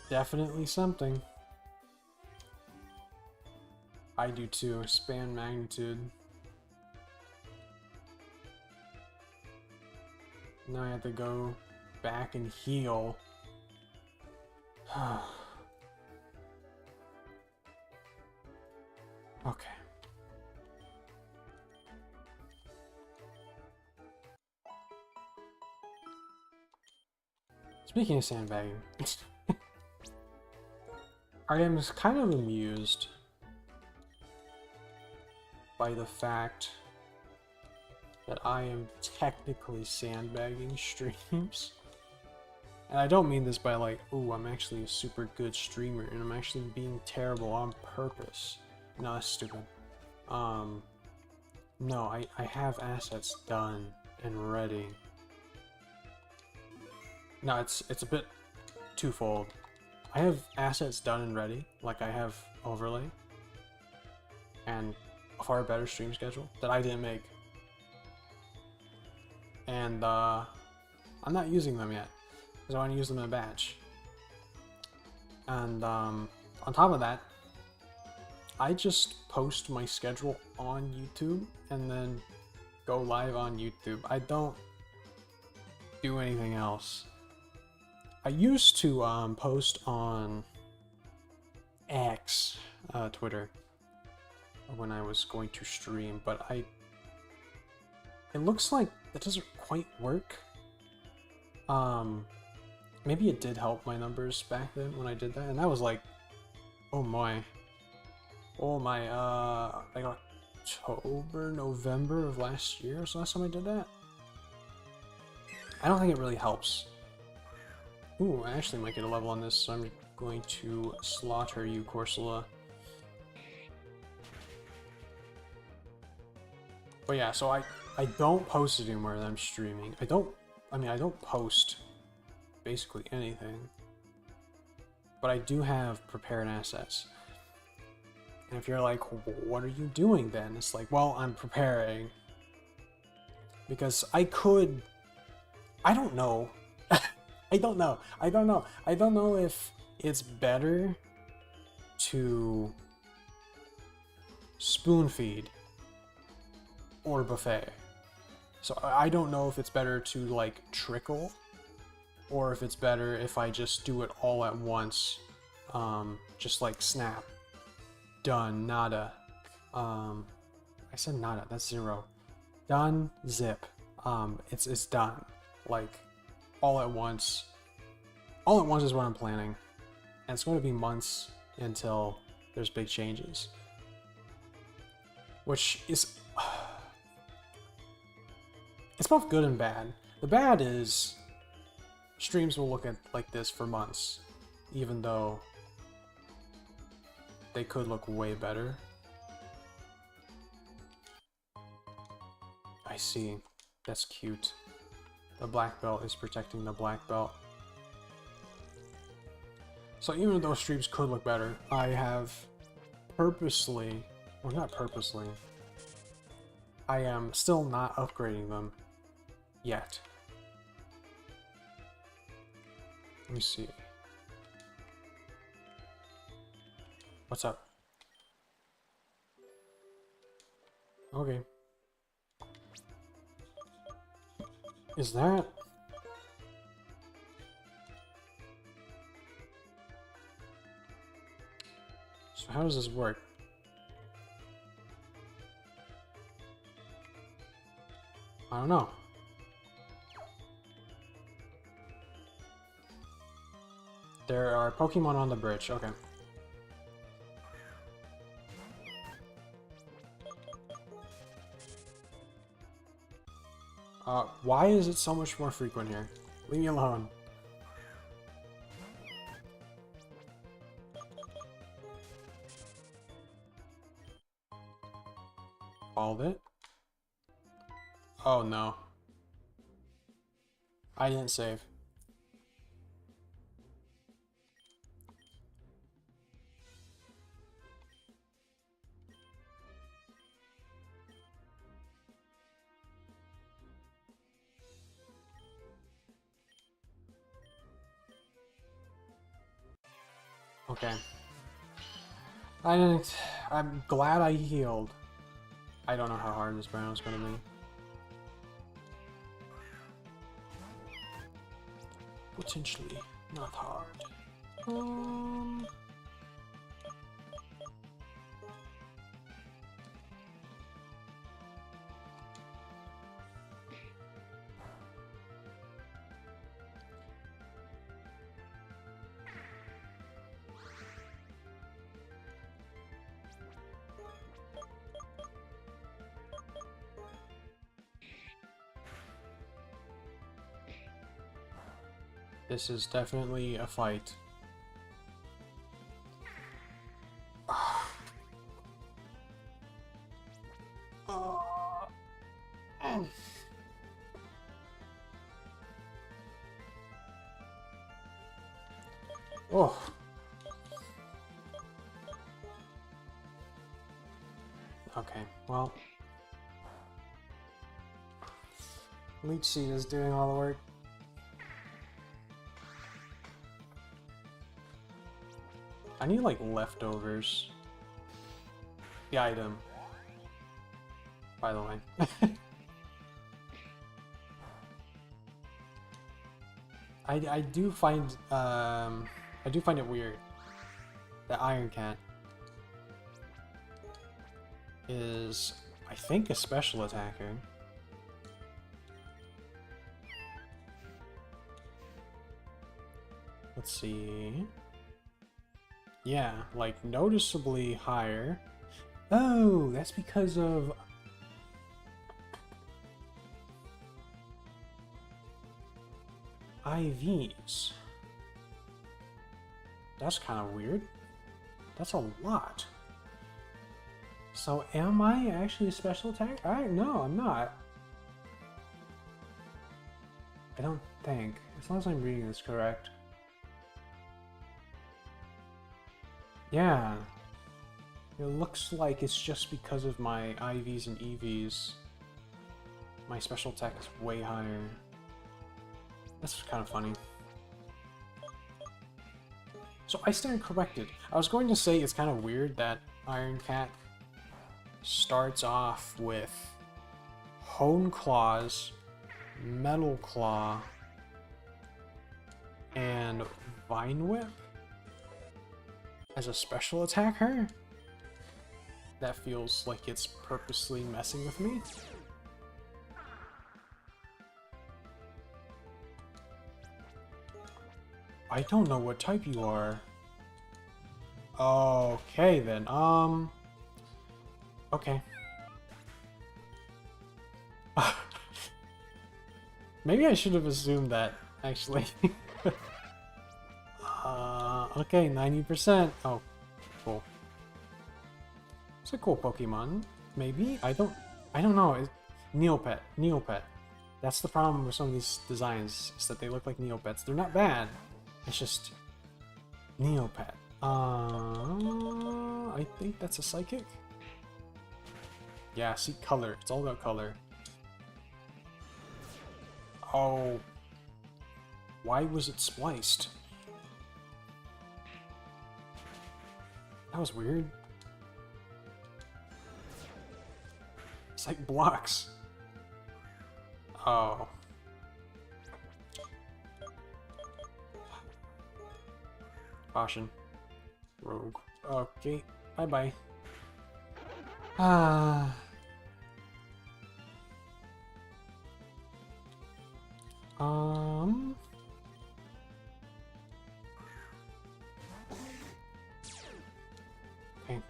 definitely something. I do too. Span magnitude. Now I have to go back and heal. Okay. Speaking of sandbagging, I am kind of amused by the fact that I am technically sandbagging streams. And I don't mean this by like, oh, I'm actually a super good streamer and I'm actually being terrible on purpose. No, that's stupid. No, I have assets done and ready. No, it's a bit twofold. I have assets done and ready, like I have overlay and a far better stream schedule that I didn't make. And I'm not using them yet because I want to use them in a batch. And on top of that, I just post my schedule on YouTube and then go live on YouTube. I don't do anything else. I used to post on X, Twitter, when I was going to stream, but It looks like that doesn't quite work. Maybe it did help my numbers back then when I did that, and that was like, oh my, like October, November of last year was the last time I did that. I don't think it really helps. Ooh, I actually might get a level on this, so I'm going to slaughter you, Corsola. But yeah, so I don't post it anywhere that I'm streaming. I don't post basically anything. But I do have prepared assets. And if you're like, what are you doing then? It's like, well, I'm preparing. Because I could... I don't know. I don't know. I don't know if it's better to spoon feed or buffet. So I don't know if it's better to like trickle or if it's better if I just do it all at once. Just like snap. Done. Nada. I said nada. That's 0. Done. Zip. It's done. Like all at once. All at once is what I'm planning. And it's going to be months until there's big changes. Which is... it's both good and bad. The bad is streams will look at like this for months, even though they could look way better. I see. That's cute. The black belt is protecting the black belt. So even though streams could look better, I have purposely, well not purposely, I am still not upgrading them yet. Let me see. What's up? Okay. Is that... So how does this work? I don't know. There are Pokemon on the bridge, okay. Why is it so much more frequent here? Leave me alone. All of it? Oh no. I didn't save. Okay. I'm glad I healed. I don't know how hard this battle is gonna be. Potentially not hard. This is definitely a fight. Oh. Okay, well. Leech Seed is doing all the work. I need like leftovers. The item. By the way. I do find it weird that Iron Cat is, I think, a special attacker. Let's see. Yeah, like noticeably higher. Oh, that's because of IVs. That's kind of weird. That's a lot. So am I actually a special attack? No, I'm not. I don't think. As long as I'm reading this correct. Yeah. It looks like it's just because of my IVs and EVs. My special attack is way higher. That's kind of funny. So I stand corrected. I was going to say it's kind of weird that Iron Cat starts off with Hone Claws, Metal Claw, and Vine Whip as a special attacker. That feels like it's purposely messing with me. I don't know what type you are. Okay then, okay. Maybe I should have assumed that, actually. Okay, 90%. Oh, cool. It's a cool Pokemon. Maybe? I don't know. Neopet. That's the problem with some of these designs, is that they look like Neopets. They're not bad. It's just Neopet. I think that's a Psychic? Yeah, see, color. It's all about color. Oh. Why was it spliced? That was weird. It's like blocks. Oh. Caution. Rogue. Okay. Bye-bye. Ah. Okay.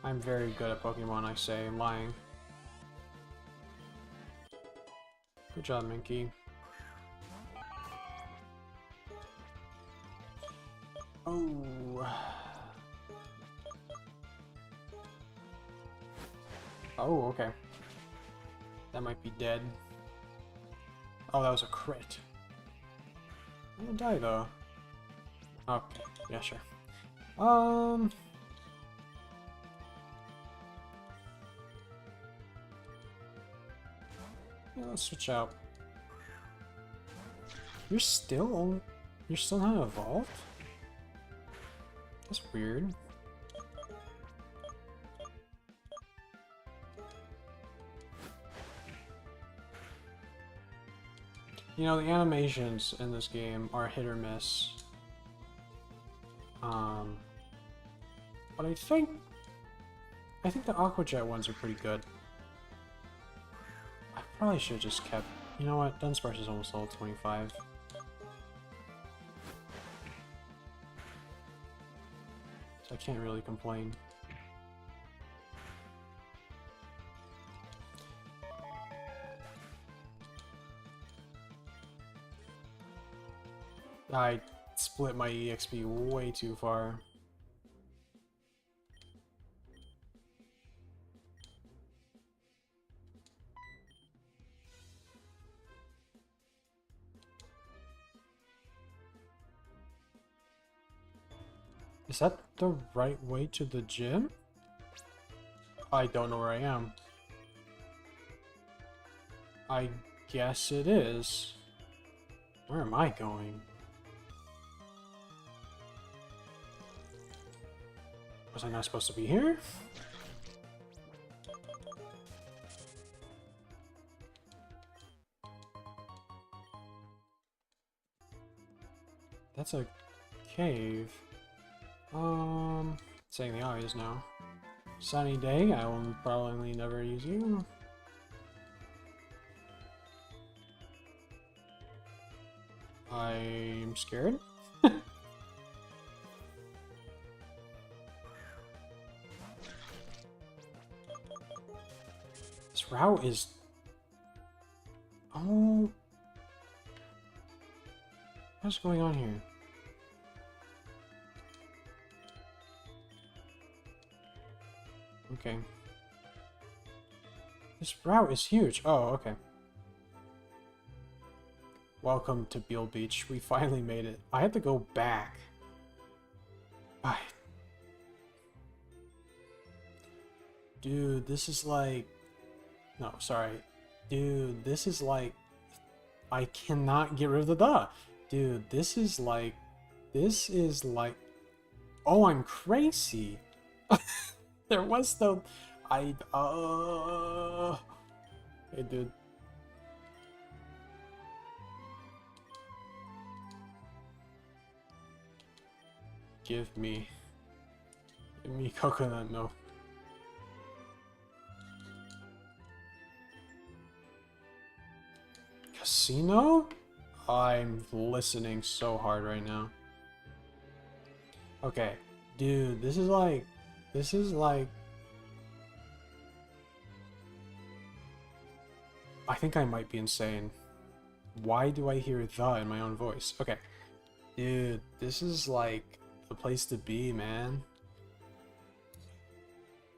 I'm very good at Pokemon, I say. I'm lying. Good job, Minky. Oh. Oh, okay. That might be dead. Oh, that was a crit. I'm gonna die, though. Okay, yeah, sure. Yeah, let's switch out. You're still not evolved? That's weird. You know, the animations in this game are hit or miss. But I think the Aqua Jet ones are pretty good. I probably should have just kept... You know what? Dunsparce is almost level 25. So I can't really complain. I split my EXP way too far. Is that the right way to the gym? I don't know where I am. I guess it is. Where am I going? Was I not supposed to be here? That's a cave. Saying the obvious now. Sunny day, I will probably never use you. I'm scared. This route is... Oh... What's going on here? Okay. This route is huge. Oh, okay. Welcome to Bealbeach. We finally made it. I had to go back. Dude, this is like... No, sorry. Dude, this is like... I cannot get rid of the duh. Dude, this is like... This is like... Oh, I'm crazy. There was no... Hey, dude. Give me coconut milk. Casino? I'm listening so hard right now. Okay, dude, this is like... I think I might be insane. Why do I hear the in my own voice? Okay. Dude, this is like the place to be, man.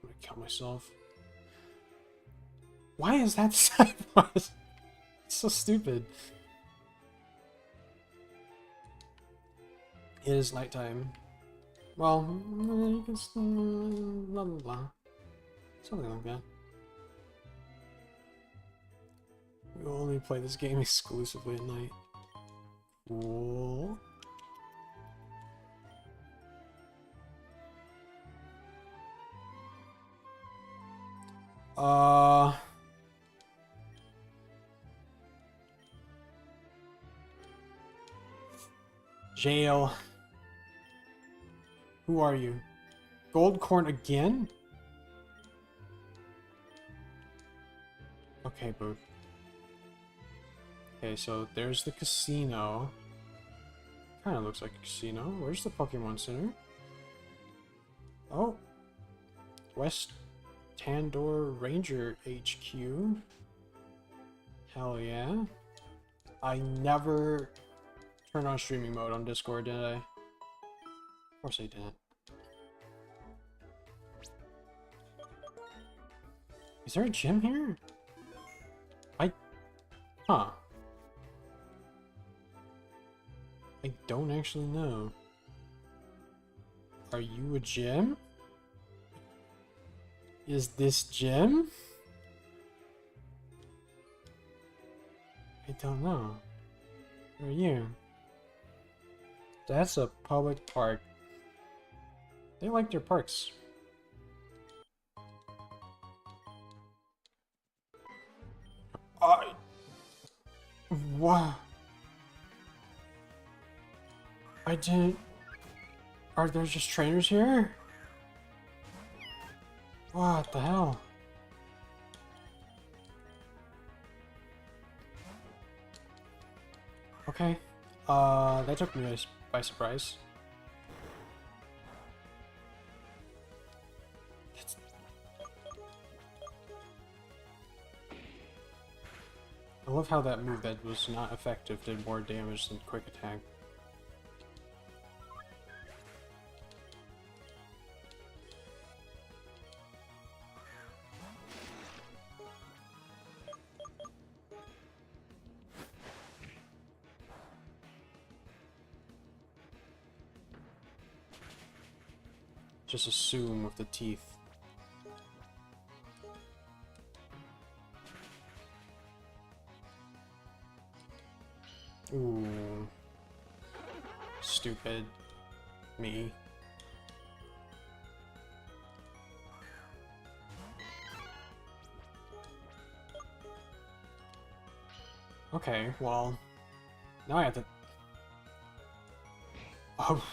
I'm gonna kill myself. Why is that sideways? It's so stupid. It is nighttime. Well, you can still... blah blah blah. Something like that. We will only play this game exclusively at night. Cool. Jail. Who are you? Gold corn again? Okay, boo. Okay, so there's the casino. Kind of looks like a casino. Where's the Pokemon Center? Oh. West Tandor Ranger HQ. Hell yeah. I never turned on streaming mode on Discord, did I? Of course I didn't. Is there a gym here? Huh. I don't actually know. Are you a gym? Is this gym? I don't know. Who are you? That's a public park. They like their parks. What? I didn't... Are there just trainers here? What the hell? Okay. That took me by surprise. I love how that move that was not effective did more damage than quick attack. Just assume with the teeth. Ooh. Stupid. Me. Okay, well... Now I have to... Oh...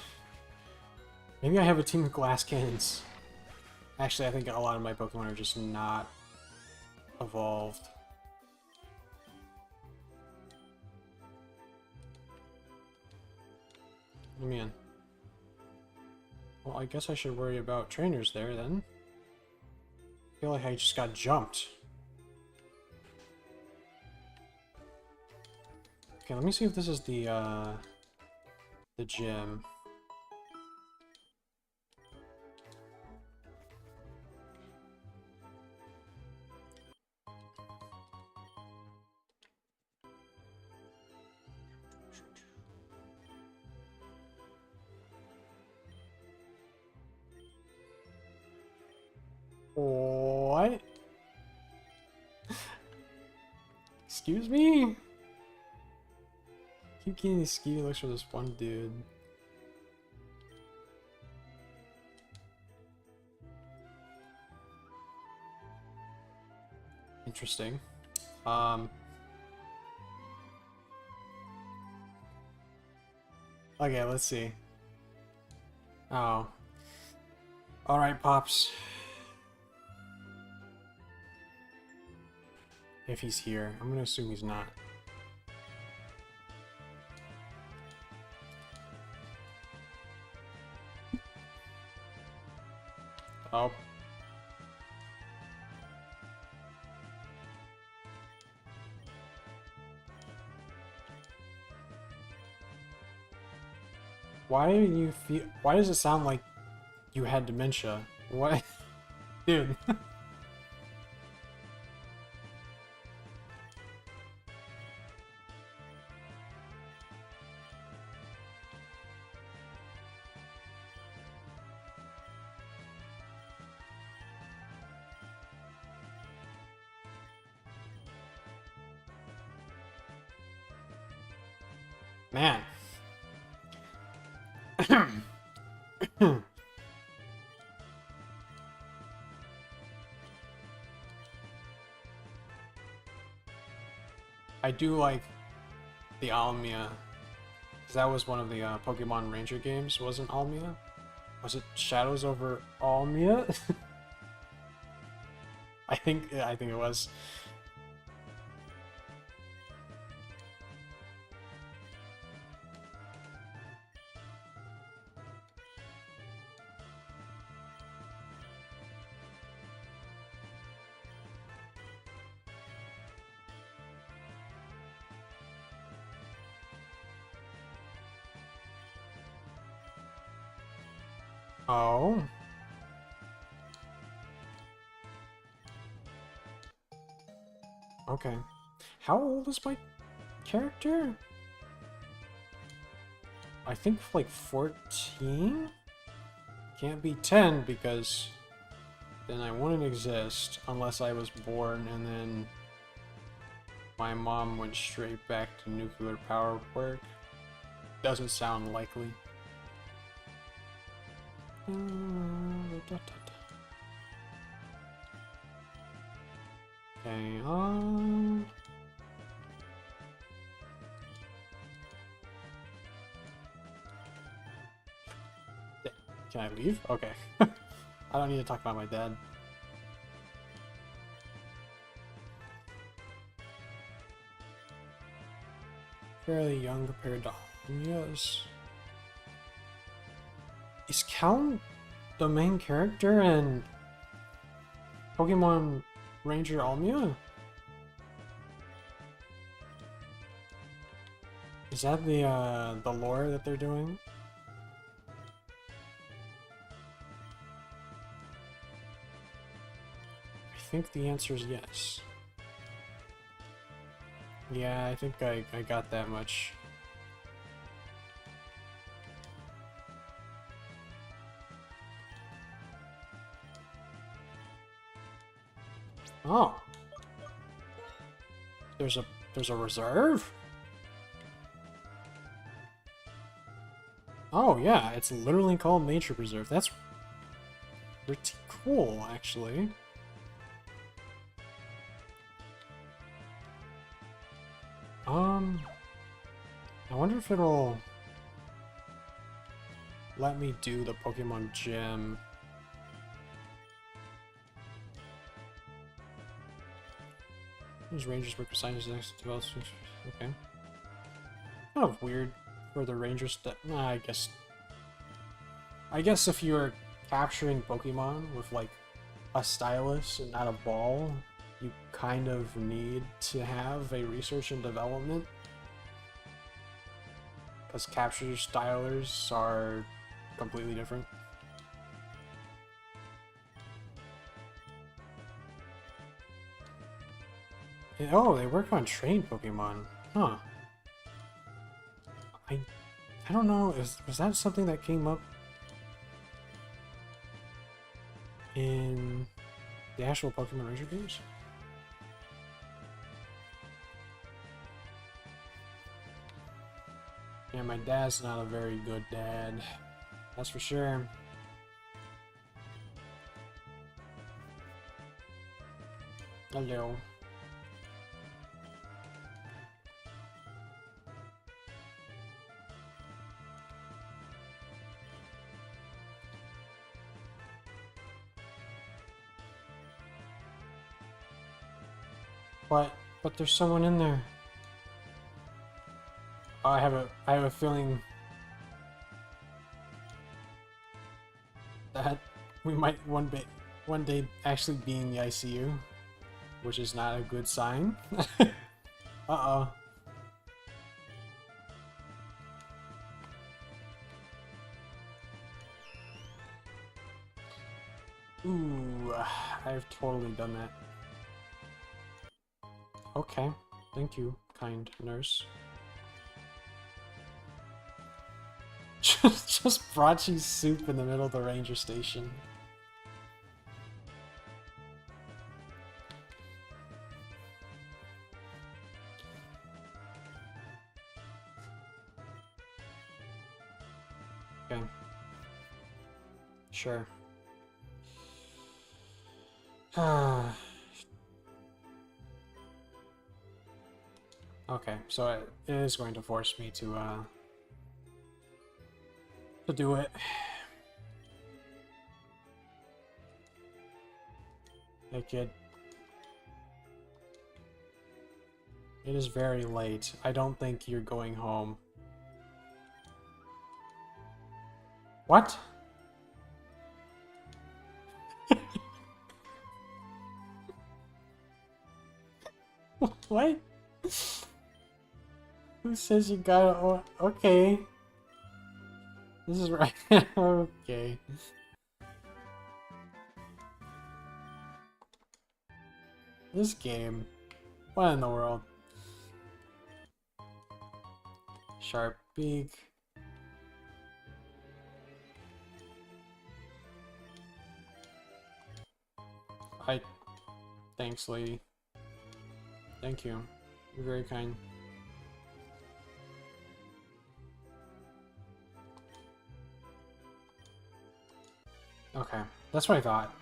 Maybe I have a team of glass cannons. Actually, I think a lot of my Pokemon are just not evolved. Let me in. Well, I guess I should worry about trainers there then. I feel like I just got jumped. Okay, let me see if this is the gym. What? Excuse me? Keep getting these skeevy looks for this one dude. Interesting. Okay, let's see. Oh. Alright, Pops. If he's here. I'm gonna assume he's not. Oh. Why do you feel... Why does it sound like you had dementia? What? Dude. Man. I do like the Almia. Because that was one of the Pokemon Ranger games, wasn't Almia? Was it Shadows over Almia? I think it was. Oh. Okay. How old is my character? I think like 14? Can't be 10 because then I wouldn't exist unless I was born and then my mom went straight back to nuclear power work. Doesn't sound likely. Okay, can I leave? Okay. I don't need to talk about my dad. Fairly young compared to Yes. Is Count the main character in Pokemon Ranger Almia? Is that the lore that they're doing? I think the answer is yes. Yeah, I think I got that much. Oh. There's a reserve? Oh yeah, it's literally called Nature Preserve. That's pretty cool, actually. I wonder if it'll let me do the Pokemon Gym. These rangers work with scientists next to develop. Okay. Kind of weird For the Rangers, nah, I guess if you're capturing Pokemon with like a stylus and not a ball, you kind of need to have a research and development. Because capture stylers are completely different. Oh, they work on trained Pokemon. Huh. I don't know, was that something that came up in the actual Pokemon Ranger games? Yeah, my dad's not a very good dad. That's for sure. Hello. What? But there's someone in there. Oh, I have a feeling that we might one day actually be in the ICU, which is not a good sign. Uh-oh. Ooh, I've totally done that. Okay, thank you, kind nurse. Just brought you soup in the middle of the ranger station. Okay. Sure. Okay, so it is going to force me to do it. Hey kid. It is very late. I don't think you're going home. What? What? Who says you gotta... Oh, okay. This is right. Okay. This game. What in the world? Sharp beak. Thanks, lady. Thank you. You're very kind. Okay, that's what I thought.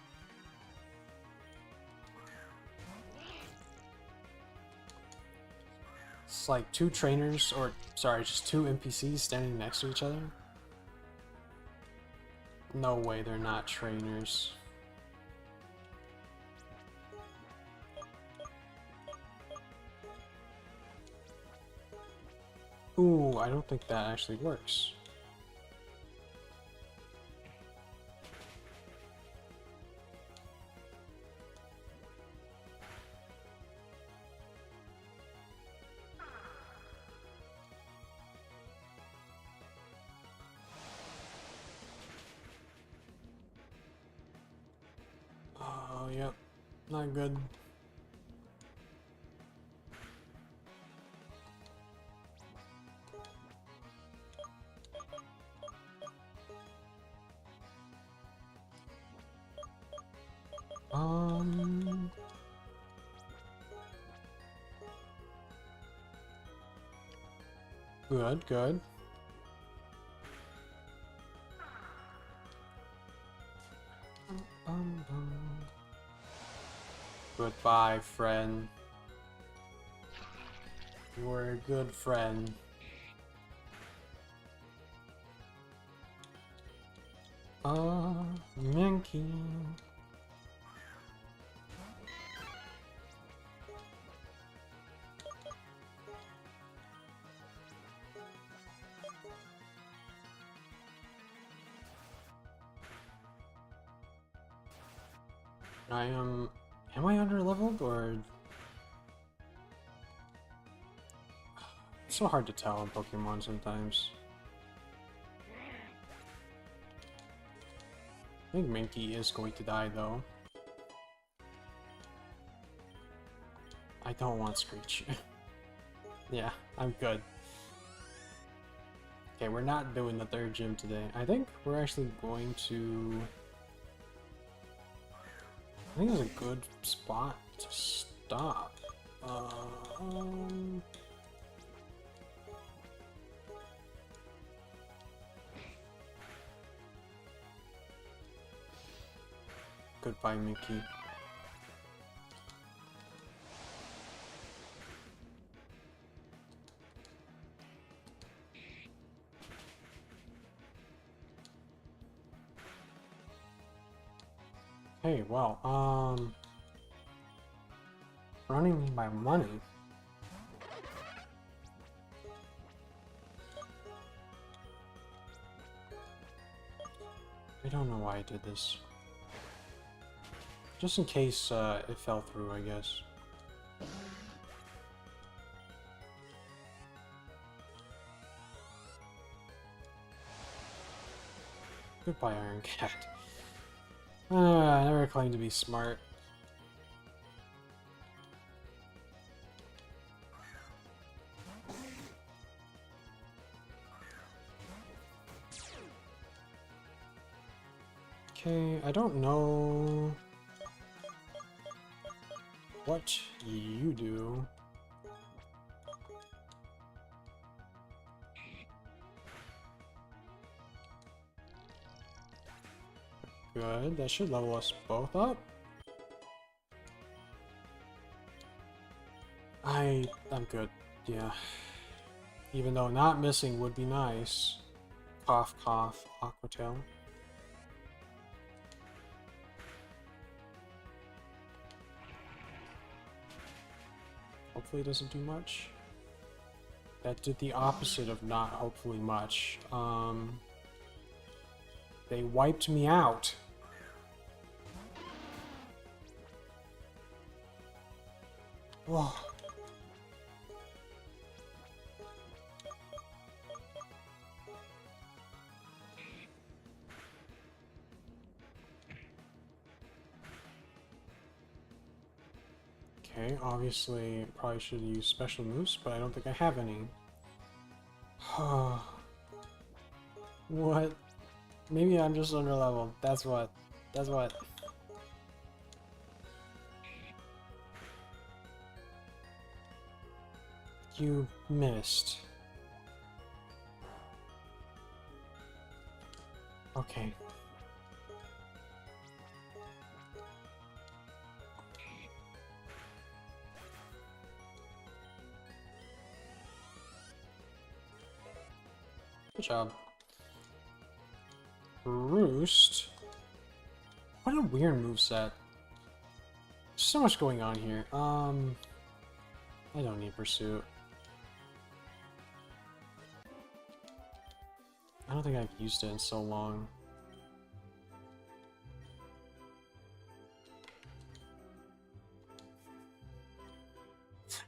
It's like two trainers, or sorry, just two NPCs standing next to each other. No way, they're not trainers. Ooh, I don't think that actually works. Oh, yep. Not good. Good, good. Goodbye, friend. You were a good friend. Yankee. I am... Am I under-leveled, or... It's so hard to tell in Pokemon sometimes. I think Minky is going to die, though. I don't want Screech. Yeah, I'm good. Okay, we're not doing the third gym today. I think we're actually going to... I think it's a good spot to stop. Goodbye, Mickey. Hey, well, running me by money. I don't know why I did this. Just in case it fell through, I guess. Goodbye, Iron Cat. I never claimed to be smart. Okay, I don't know what you do. Good, that should level us both up. I'm good, yeah. Even though not missing would be nice. Cough, cough, Aquatail. Hopefully it doesn't do much. That did the opposite of not hopefully much. They wiped me out. Whoa. Okay, obviously probably should use special moves, but I don't think I have any. What? Maybe I'm just underleveled. That's what. That's what. You missed. Okay. Good job. Roost. What a weird moveset. So much going on here. I don't need Pursuit. I don't think I've used it in so long.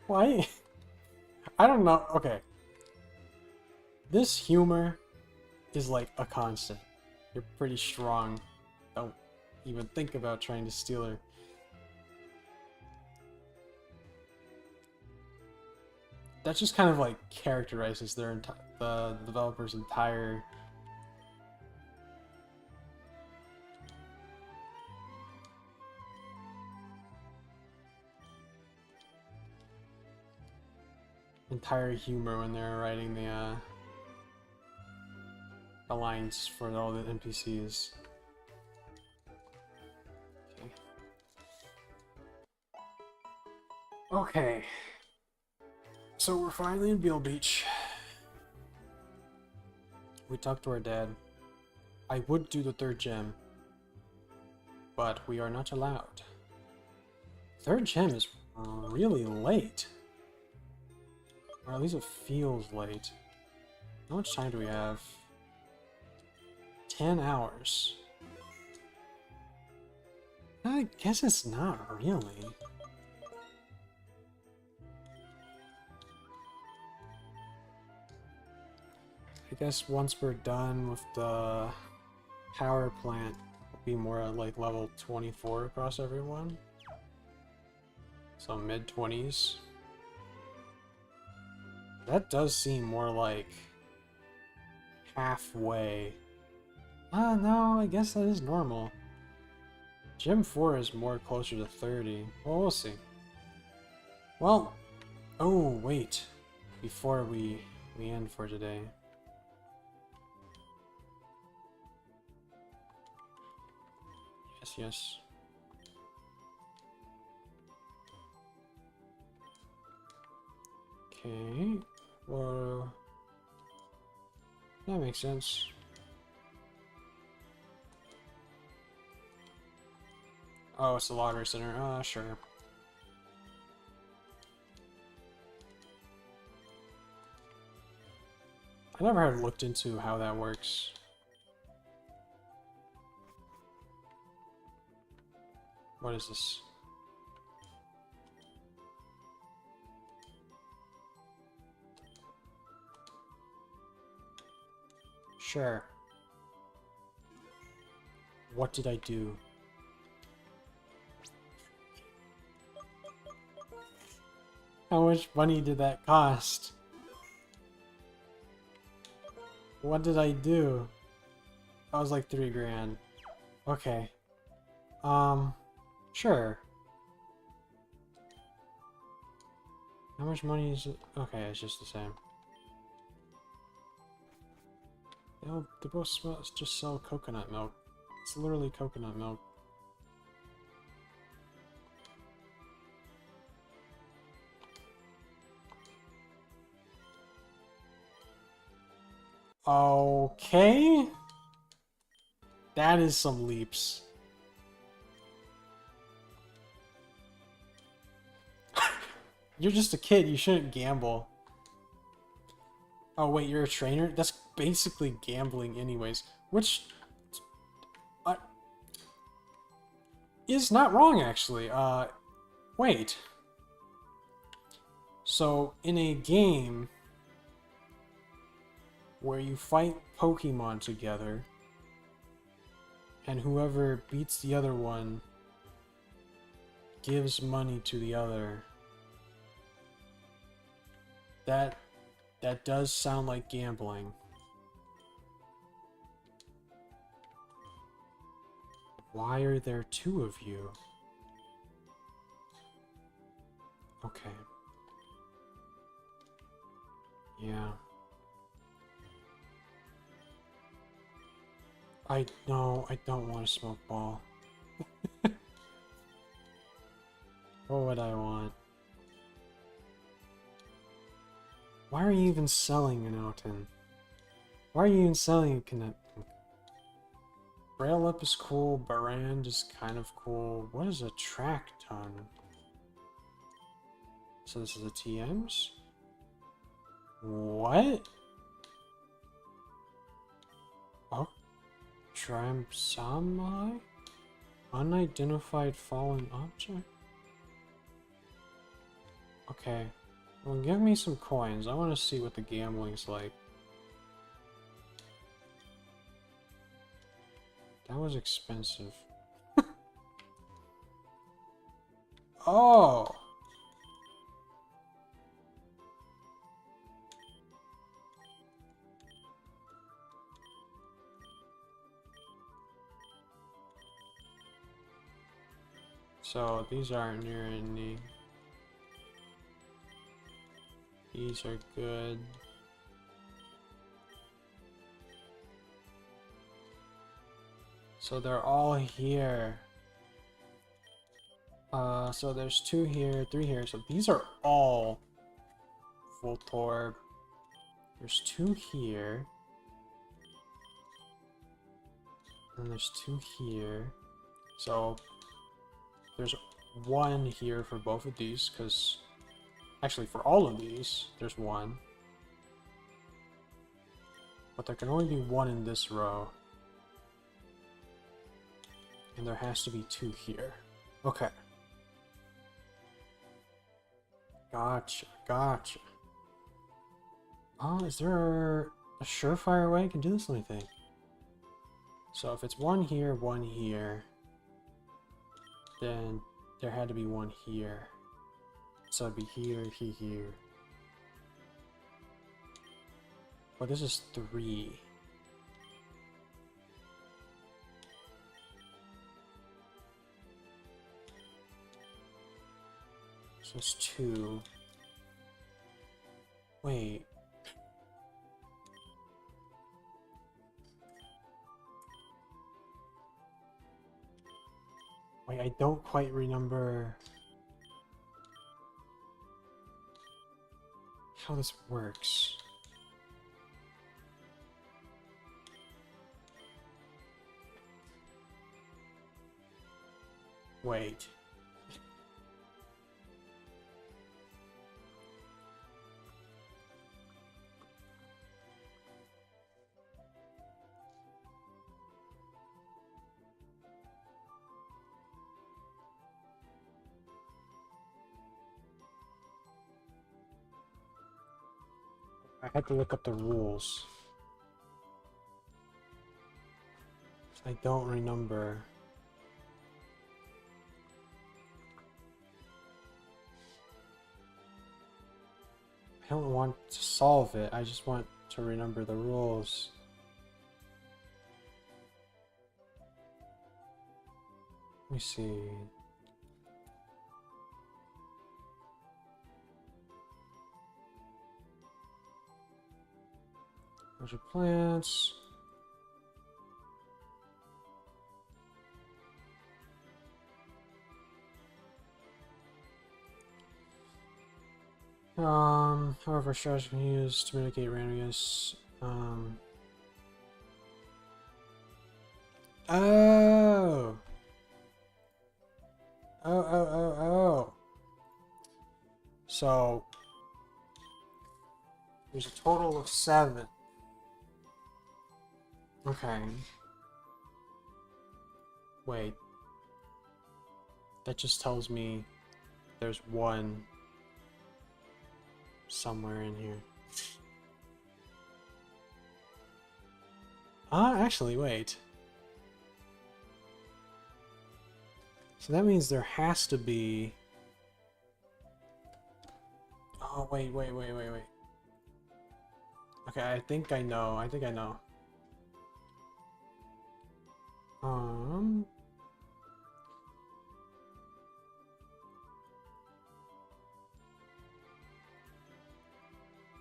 Why? I don't know. Okay. This humor is like a constant. You're pretty strong. Don't even think about trying to steal her. That just kind of like characterizes their the developer's entire humor when they're writing the lines for all the NPCs. Okay. So we're finally in Bealbeach. We talked to our dad. I would do the third gem, but we are not allowed. Third gem is really late. Or at least it feels late. How much time do we have? 10 hours. I guess it's not really. I guess once we're done with the power plant, it'll be more like level 24 across everyone. So mid-20s. That does seem more like halfway. No, I guess that is normal. Gym 4 is more closer to 30. Well, we'll see. Well, oh, wait. Before we end for today. Yes. Okay. Well, that makes sense. Oh, it's the lottery center. Sure. I never had looked into how that works. What is this? Sure. What did I do? How much money did that cost? What did I do? That was like 3 grand. Okay. Sure. How much money is it? Okay, it's just the same. They both just sell coconut milk. It's literally coconut milk. Okay. That is some leaps. You're just a kid, you shouldn't gamble. Oh wait, you're a trainer? That's basically gambling anyways. Which is not wrong actually. Wait. So in a game where you fight Pokemon together and whoever beats the other one gives money to the other, that does sound like gambling. Why are there 2 of you? Okay. Yeah. I don't want to smoke ball. What would I want? Why are you even selling an Alton? Why are you even selling a Connect? Braille Up is cool, Barand is kind of cool. What is a track ton? So this is a TMs? What? Oh, Tramsamai? Unidentified fallen object? Okay. Well, give me some coins. I want to see what the gambling's like. That was expensive. Oh! So these aren't near any. These are good. So they're all here. So there's 2 here, 3 here. So these are all Voltorb. There's 2 here. And there's 2 here. So there's 1 here for both of these, because actually for all of these, there's 1. But there can only be 1 in this row. And there has to be 2 here. Okay. Gotcha, gotcha. Oh, is there a surefire way I can do this? Let me think. So if it's 1 here, 1 here, then there had to be 1 here. So it'd be here, here. But this is 3. So it's 2. Wait. Wait, I don't quite remember how this works. Wait. I had to look up the rules. I don't remember. I don't want to solve it, I just want to remember the rules. Let me see. There's your plants. However, strategy can be used to mitigate randomness. Oh! Oh. So, there's a total of 7. Okay. Wait. That just tells me there's 1 somewhere in here. Actually, wait. So that means there has to be... Oh, wait. Okay, I think I know.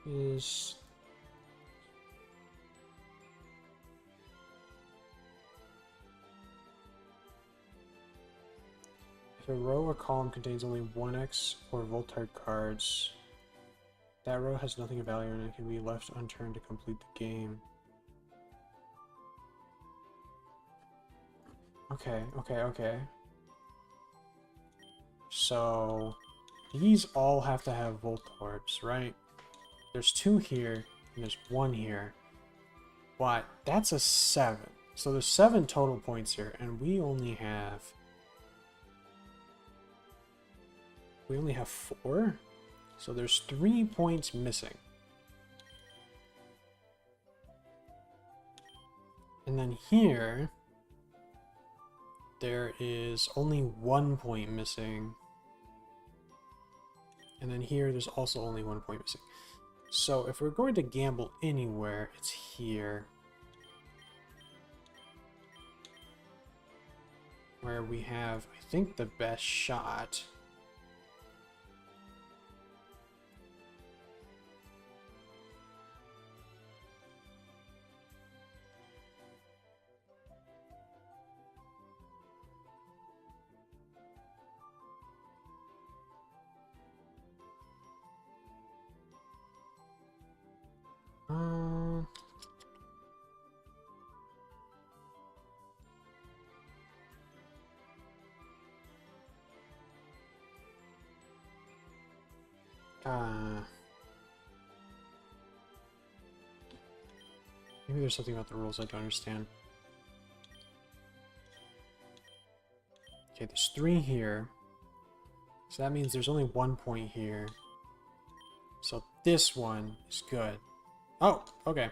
Is... If a row or column contains only 1x or Voltard cards, that row has nothing of value and it can be left unturned to complete the game. Okay. So, these all have to have Voltarbs, right? There's 2 here, and there's 1 here. But that's a 7. So there's 7 total points here, and we only have 4? So there's 3 points missing. And then here, there is only 1 point missing. And then here, there's also only 1 point missing. So if we're going to gamble anywhere, it's here. Where we have, I think, the best shot. Maybe there's something about the rules I don't understand. Okay, there's 3 here. So that means there's only 1 point here. So this one is good. Oh, okay.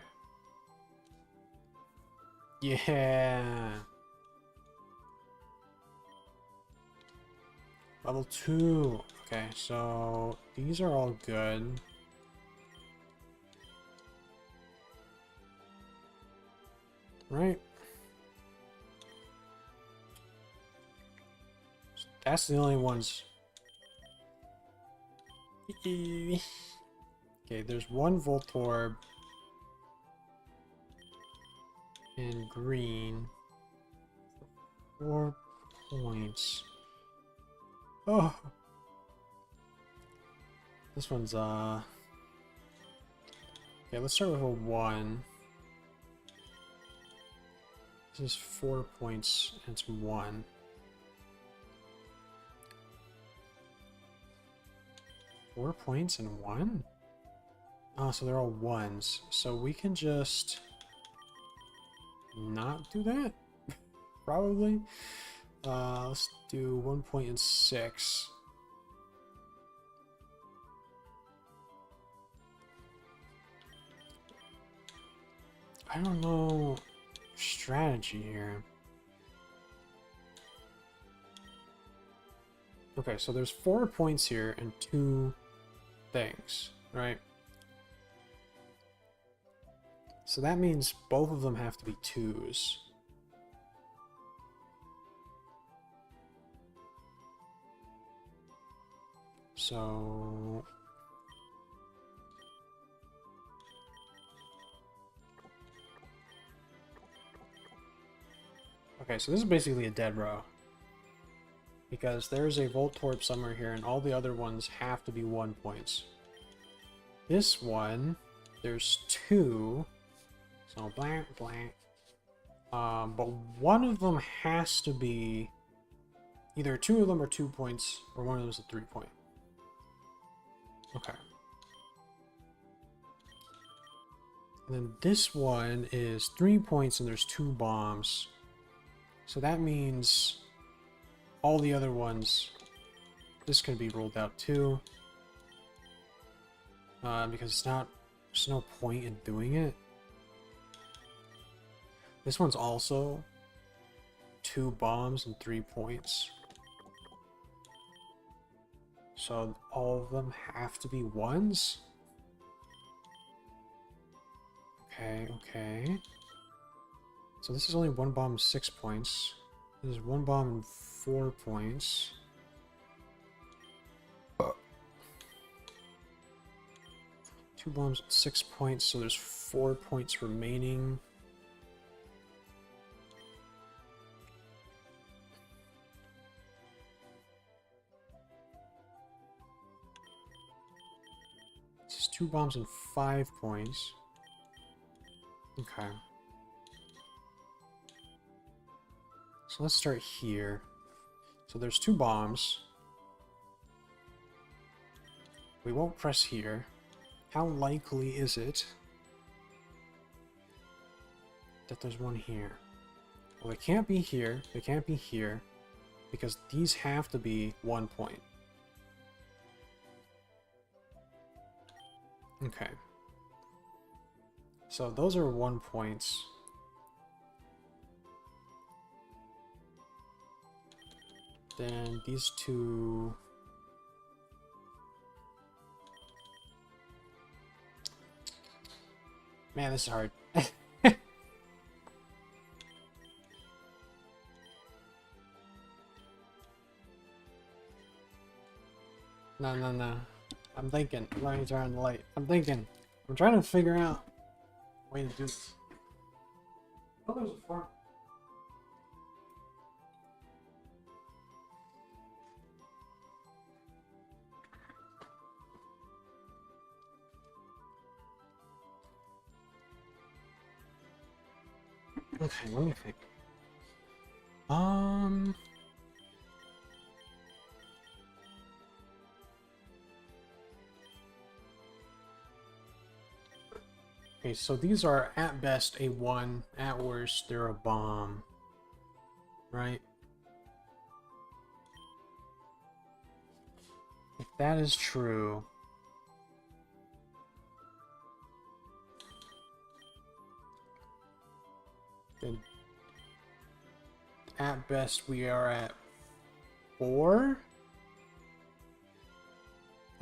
Yeah. Level 2. Okay, so these are all good. Right? So that's the only ones. Okay, there's 1 Voltorb in green. 4 points. Oh. This one's okay, let's start with a 1. This is 4 points and it's 1. Four points and 1? Oh, so they're all 1s. So we can just not do that? Probably. Let's do 1 point and 6. I don't know strategy here. Okay, so there's 4 points here and 2 things, right? So that means both of them have to be 2s. So okay, so this is basically a dead row. Because there's a Voltorb somewhere here, and all the other ones have to be 1 points. This one, there's 2. So blank, blank. But one of them has to be either 2 of them are 2 points, or one of them is a 3 point. Okay. And then this one is 3 points, and there's 2 bombs. So that means all the other ones, this can be ruled out too. Because there's no point in doing it. This one's also 2 bombs and 3 points. So all of them have to be 1s? Okay, okay. So this is only 1 bomb and 6 points. This is 1 bomb and 4 points. 2 bombs and 6 points, so there's 4 points remaining. This is 2 bombs and 5 points. Okay. So let's start here. So there's 2 bombs. We won't press here. How likely is it that there's one here? Well, they can't be here. They can't be here. Because these have to be 1 point. Okay. So those are 1 points. Then these 2... Man, this is hard. No, no, no. I'm thinking. Let me turn on the light. I'm thinking. I'm trying to figure out a way to do this. Oh, there's a farm. Okay, let me think. Okay, so these are at best a 1, at worst they're a bomb. Right? That is true. Then at best we are at 4.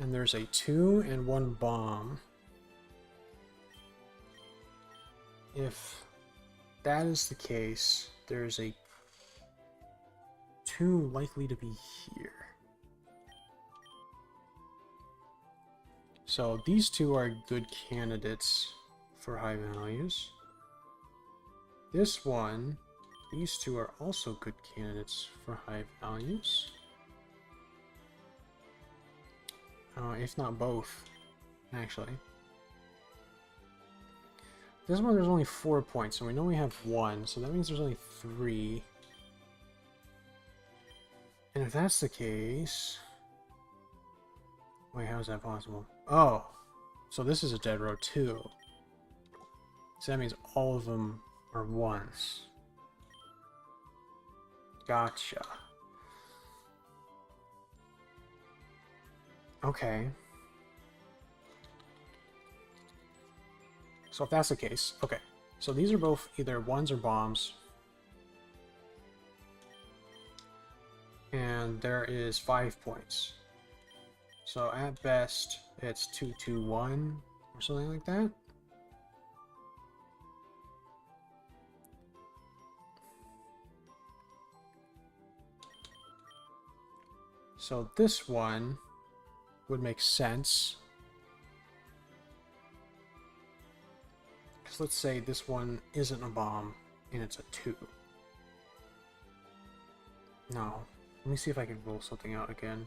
And there's a 2 and 1 bomb. If that is the case, there's a 2 likely to be here. So these two are good candidates for high values. This one, these two are also good candidates for high values. If not both, actually. This one there's only 4 points, and we know we have 1, so that means there's only 3. And if that's the case... Wait, how is that possible? Oh, so this is a dead row too. So that means all of them are 1s. Gotcha. Okay. So if that's the case, okay. So these are both either 1s or bombs. And there is 5 points. So at best, it's 2-2-1 or something like that. So this one would make sense. Because let's say this one isn't a bomb and it's a 2. No. Let me see if I can roll something out again.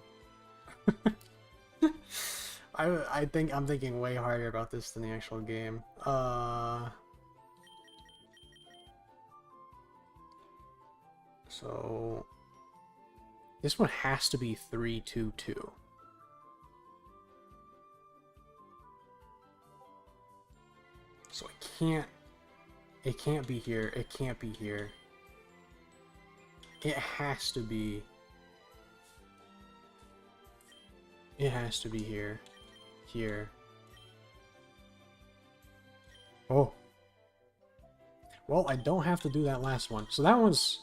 I think I'm thinking way harder about this than the actual game. So this one has to be 3-2-2. So it can't be here, it can't be here. It has to be here. Here. Oh. Well, I don't have to do that last one. So that one's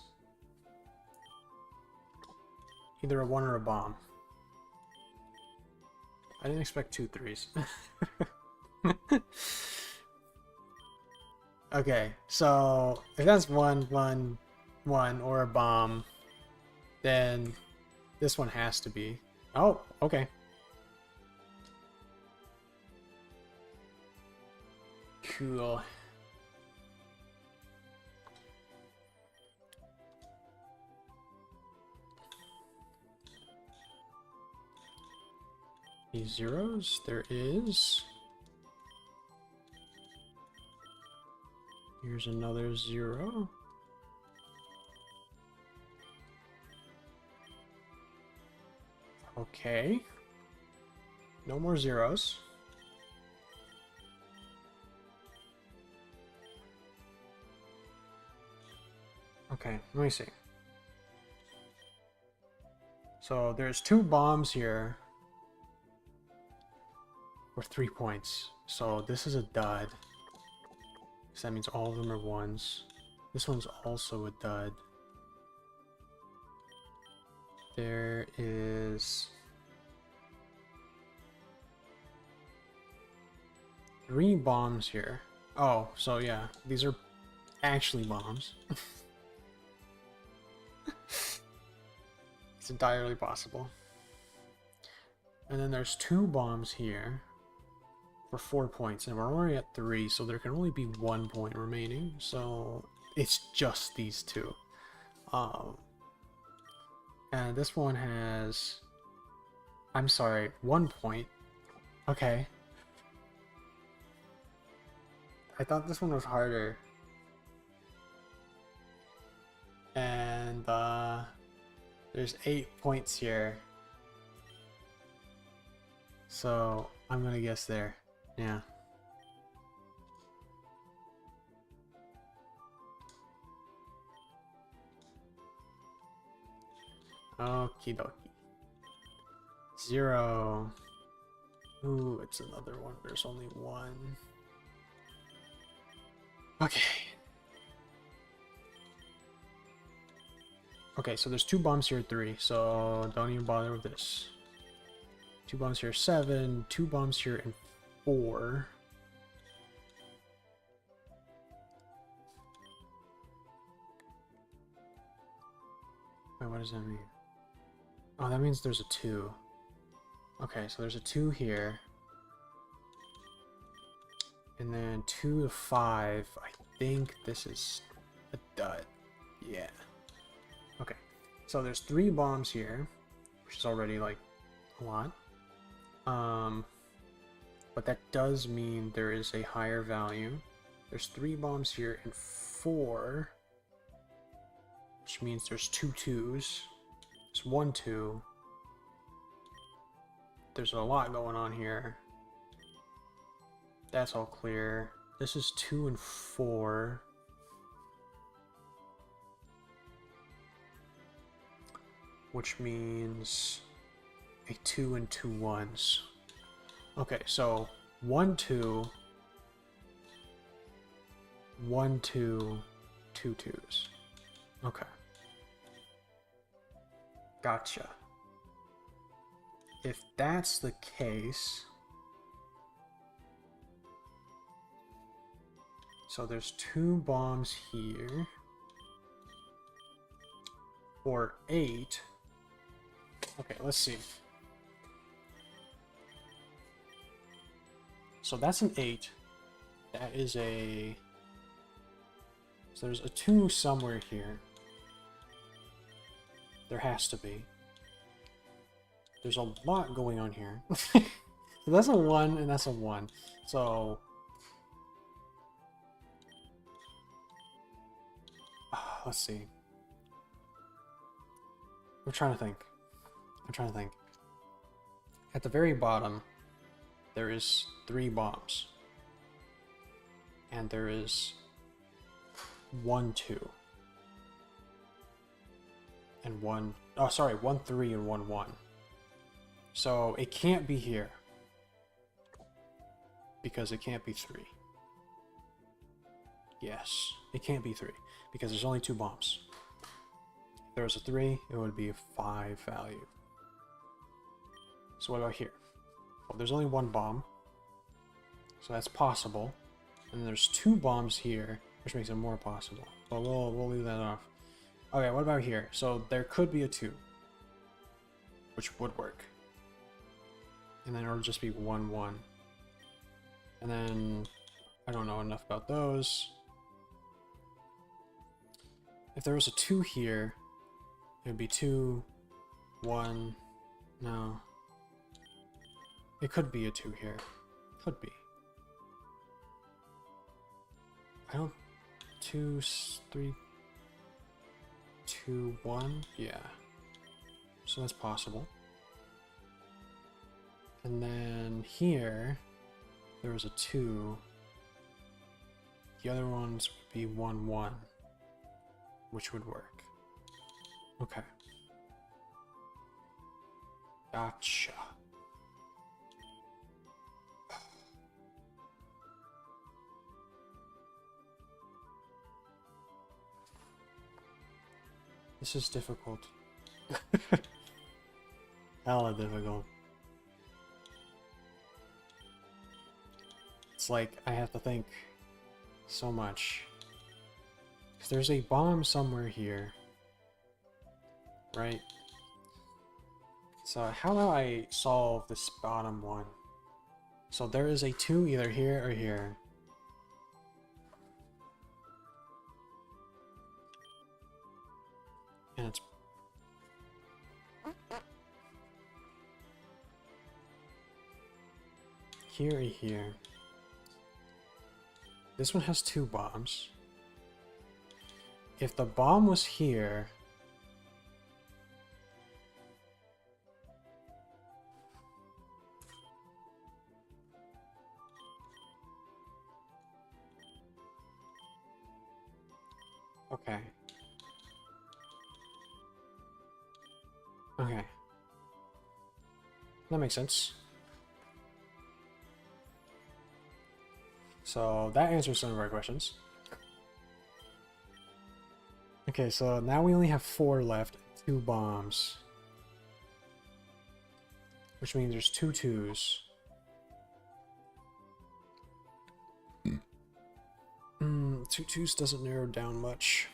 either a 1 or a bomb. I didn't expect 2 3s. Okay, so if that's 1, 1, 1, or a bomb, then this one has to be. Oh, okay. Cool. These zeros, there is. Here's another 0. Okay. No more zeros. Okay, let me see. So there's 2 bombs here for 3 points. So this is a dud. So that means all of them are 1s. This one's also a dud. There is 3 bombs here. Oh, so yeah, these are actually bombs. It's entirely possible. And then there's 2 bombs here for 4 points, and we're already at 3, so there can only be 1 point remaining. So it's just these 2. And this one has, I'm sorry, 1 point. Okay. I thought this one was harder. And there's 8 points here. So I'm gonna guess there. Yeah. Okie dokie. 0. Ooh, it's another one. There's only one. Okay. Okay, so there's 2 bombs here, 3, so don't even bother with this. 2 bombs here, 7, 2 bombs here, and 4. Wait, what does that mean? Oh, that means there's a 2. Okay, so there's a 2 here. And then 2 to 5. I think this is a dud. Yeah. Okay. So there's 3 bombs here, which is already like a lot. But that does mean there is a higher value. There's 3 bombs here and 4, which means there's 2 2s. There's 1 2. There's a lot going on here. That's all clear. This is 2 and 4. Which means a 2 and 2 1s. Okay, so 1 2, 1 2, 2 2s. Okay. Gotcha. If that's the case, so there's 2 bombs here for 8. Okay, let's see. So that's an 8. That is a... So there's a 2 somewhere here. There has to be. There's a lot going on here. So that's a 1 and that's a 1. So... let's see. I'm trying to think. At the very bottom, there is 3 bombs. And there is 1 2. And 1... Oh, sorry, 1 3 and 1 1. So it can't be here. Because it can't be 3. Yes, it can't be 3. Because there's only 2 bombs. If there was a 3, it would be a 5 value. So what about here? Well, there's only 1 bomb. So that's possible. And then there's 2 bombs here, which makes it more possible. But we'll leave that off. Okay, what about here? So there could be a 2. Which would work. And then it'll just be 1 1. And then I don't know enough about those. If there was a 2 here, it would be 2, 1, no. It could be a 2 here. Could be. I don't... 2, 3, 2, 1? Yeah. So that's possible. And then here, there was a 2. The other ones would be 1, 1. Which would work. Okay. Gotcha. This is difficult. Hella difficult. It's like I have to think so much. Because there's a bomb somewhere here. Right? So how do I solve this bottom one? So there is a 2 either here or here. And it's... here or here. This one has 2 bombs. If the bomb was here... Okay. Okay. that makes sense. So that answers some of our questions. Okay, so now we only have 4 left, 2 bombs. Which means there's 2 2s. 2 2s doesn't narrow down much.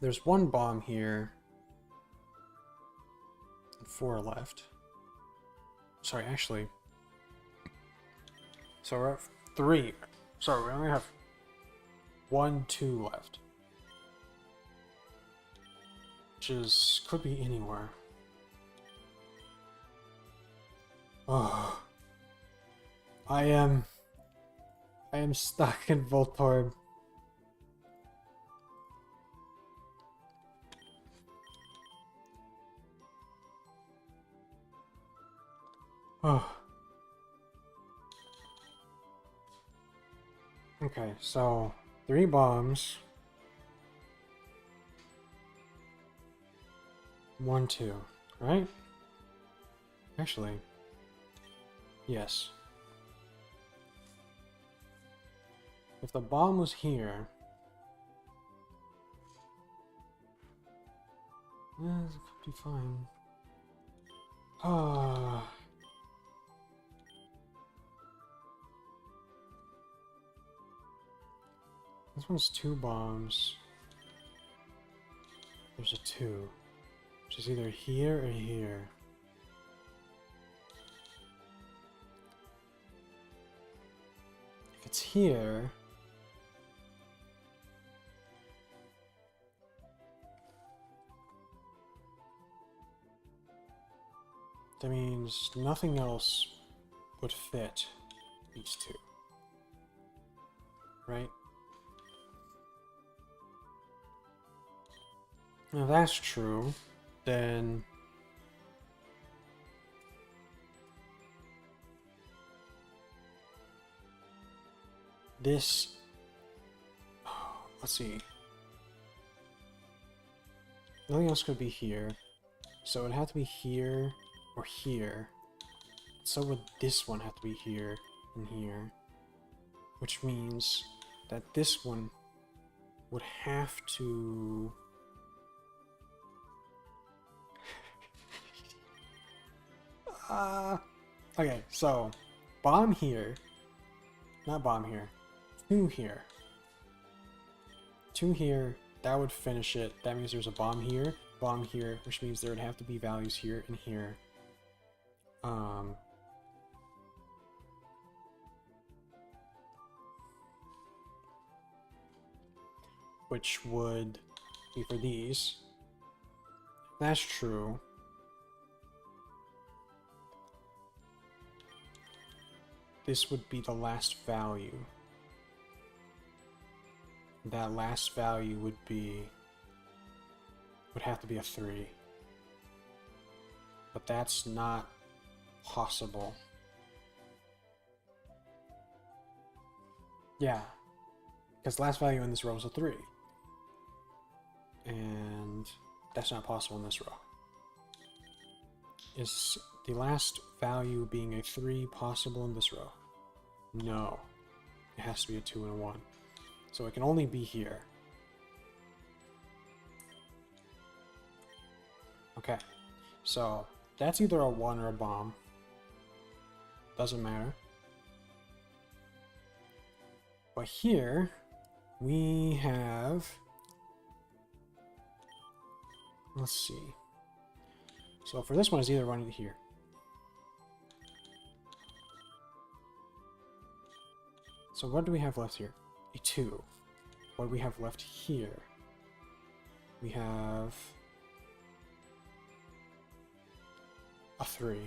There's 1 bomb here. And 4 left. Sorry, actually. So we're at 3. Sorry, we only have 1 2 left. Which is... could be anywhere. Oh. I am stuck in Voltorb. Oh. Okay, so 3 bombs. 1 2, right? Actually, yes. If the bomb was here, it could be fine. Ah. This one's 2 bombs. There's a 2, which is either here or here. If it's here, that means nothing else would fit these 2. Right? Now if that's true, then this, let's see, nothing else could be here, so it had to be here or here. So would this one have to be here and here, which means that this one would have to... okay, so bomb here, not bomb here, 2 here, 2 here, that would finish it. That means there's a bomb here, which means there would have to be values here and here. Which would be for these. That's true. This would be the last value. That last value would have to be a 3. But that's not possible. Yeah. Because last value in this row is a 3. And that's not possible in this row. Is the last value being a 3 possible in this row? No. It has to be a 2 and a 1. So it can only be here. Okay. So that's either a 1 or a bomb. Doesn't matter. But here we have... let's see. So for this one, it's either running here. So what do we have left here? A 2. What do we have left here? We have a 3.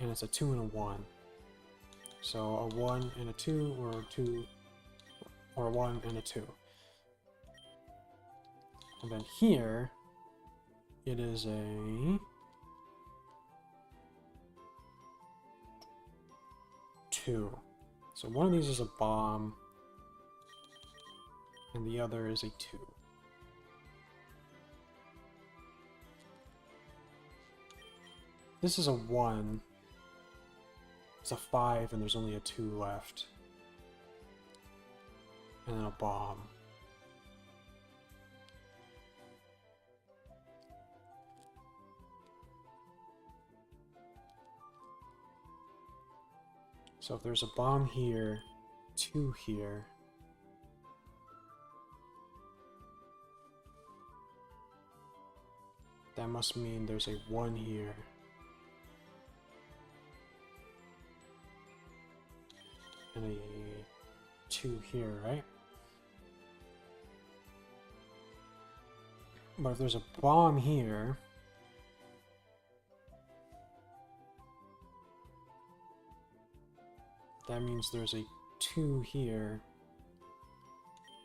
And it's a 2 and a 1. So a 1 and a 2, or a 2, or a 1 and a 2. And then here, it is a 2. So one of these is a bomb, and the other is a 2. This is a 1. It's a 5, and there's only a 2 left. And then a bomb. So if there's a bomb here, 2 here. That must mean there's a 1 here. And a 2 here, right? But if there's a bomb here, that means there's a 2 here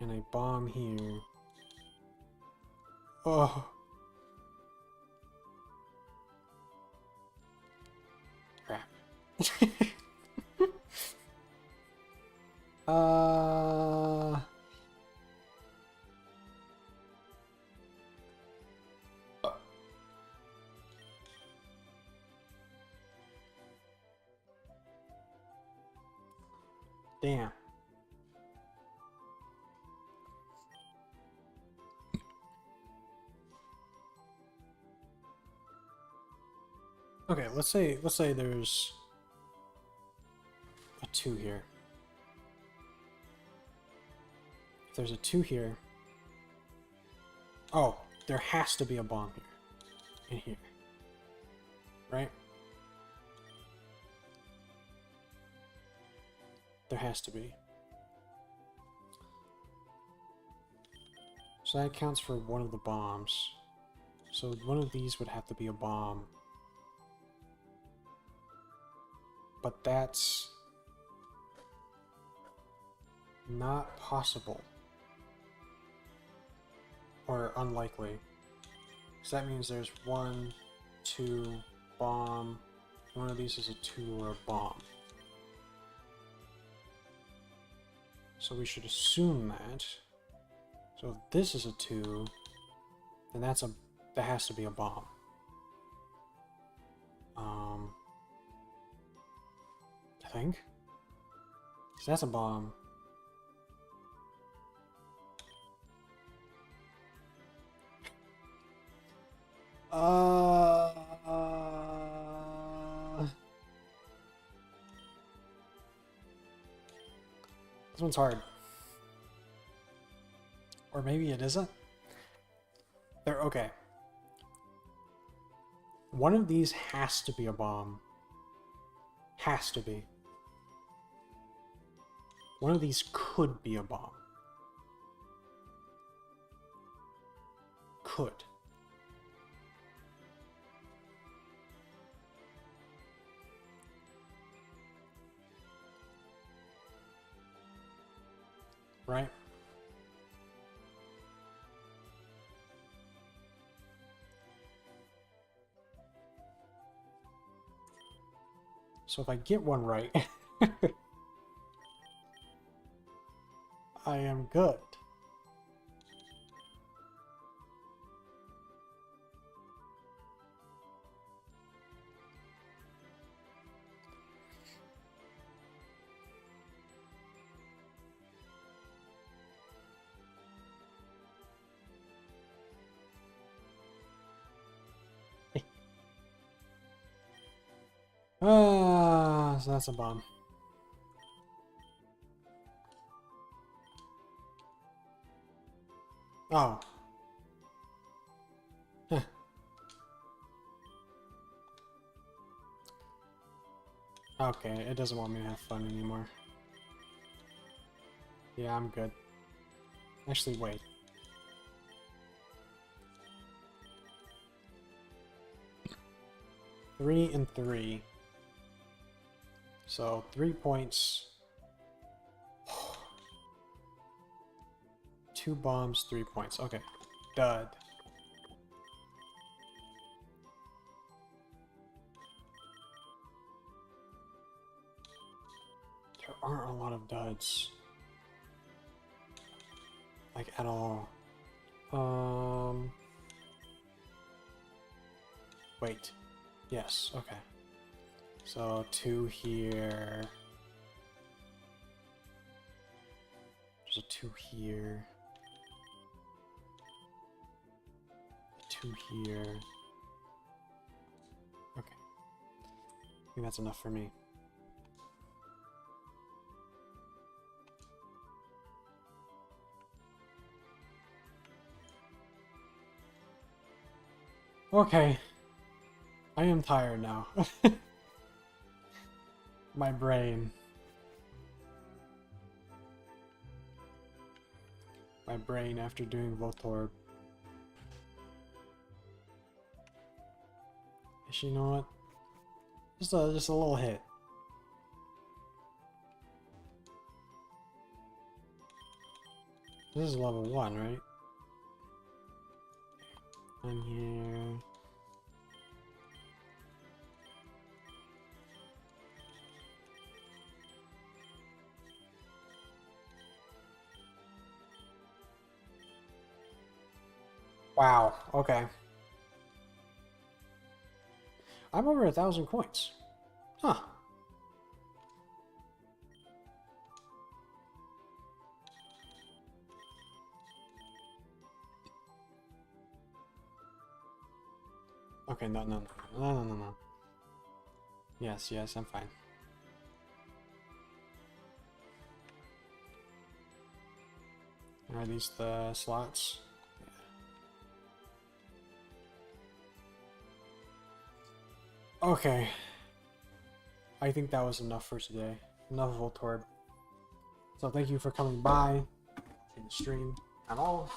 and a bomb here. Oh. Crap. Damn. Okay, let's say there's a 2 here. If there's a 2 here, oh, there has to be a bomb here. In here. Right? There has to be. So that accounts for one of the bombs. So one of these would have to be a bomb. But that's not possible. Or unlikely. So that means there's 1, 2, bomb. One of these is a 2 or a bomb. So we should assume that. So if this is a 2, then that has to be a bomb. I think. So that's a bomb. This one's hard. Or maybe it isn't. They're okay. One of these has to be a bomb. Has to be. One of these could be a bomb. Could. Right? So if I get one right, I am good. So that's a bomb. Oh. Huh. Okay, it doesn't want me to have fun anymore. Yeah, I'm good. Actually, wait. Three and 3. So 3 points. 2 bombs, 3 points. Okay. Dud. There aren't a lot of duds. Like, at all. Wait. Yes, okay. So 2 here. There's a 2 here. A 2 here. Okay. I think that's enough for me. Okay. I am tired now. My brain. My brain after doing Voltorb. Actually, you know what? Just a little hit. This is level 1, right? I'm here. Wow, okay. I'm over 1,000 coins. Huh. Okay, no. Yes, I'm fine. Are these the slots? Yeah. Okay. I think that was enough for today. Enough Voltorb. So thank you for coming by in the stream and all.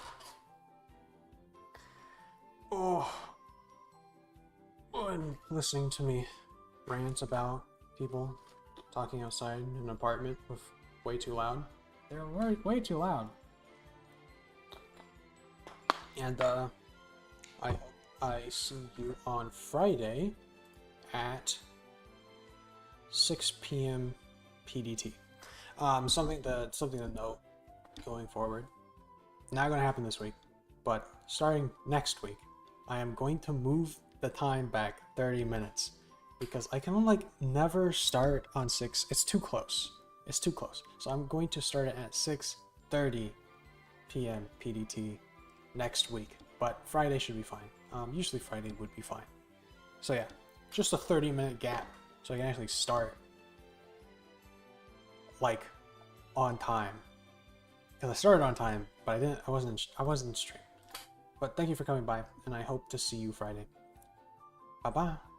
Oh. And listening to me rant about people talking outside in an apartment with way too loud. They're way too loud. And I hope I see you on Friday at 6 p.m. PDT. Something to note going forward. Not going to happen this week, but starting next week, I am going to move the time back 30 minutes because I can like never start on 6. It's too close. It's too close. So I'm going to start it at 6:30 p.m. PDT next week, but Friday should be fine. Usually Friday would be fine. So yeah, just a 30-minute gap so I can actually start like on time. Because I started on time, but I wasn't stream. But thank you for coming by, and I hope to see you Friday. Bye bye.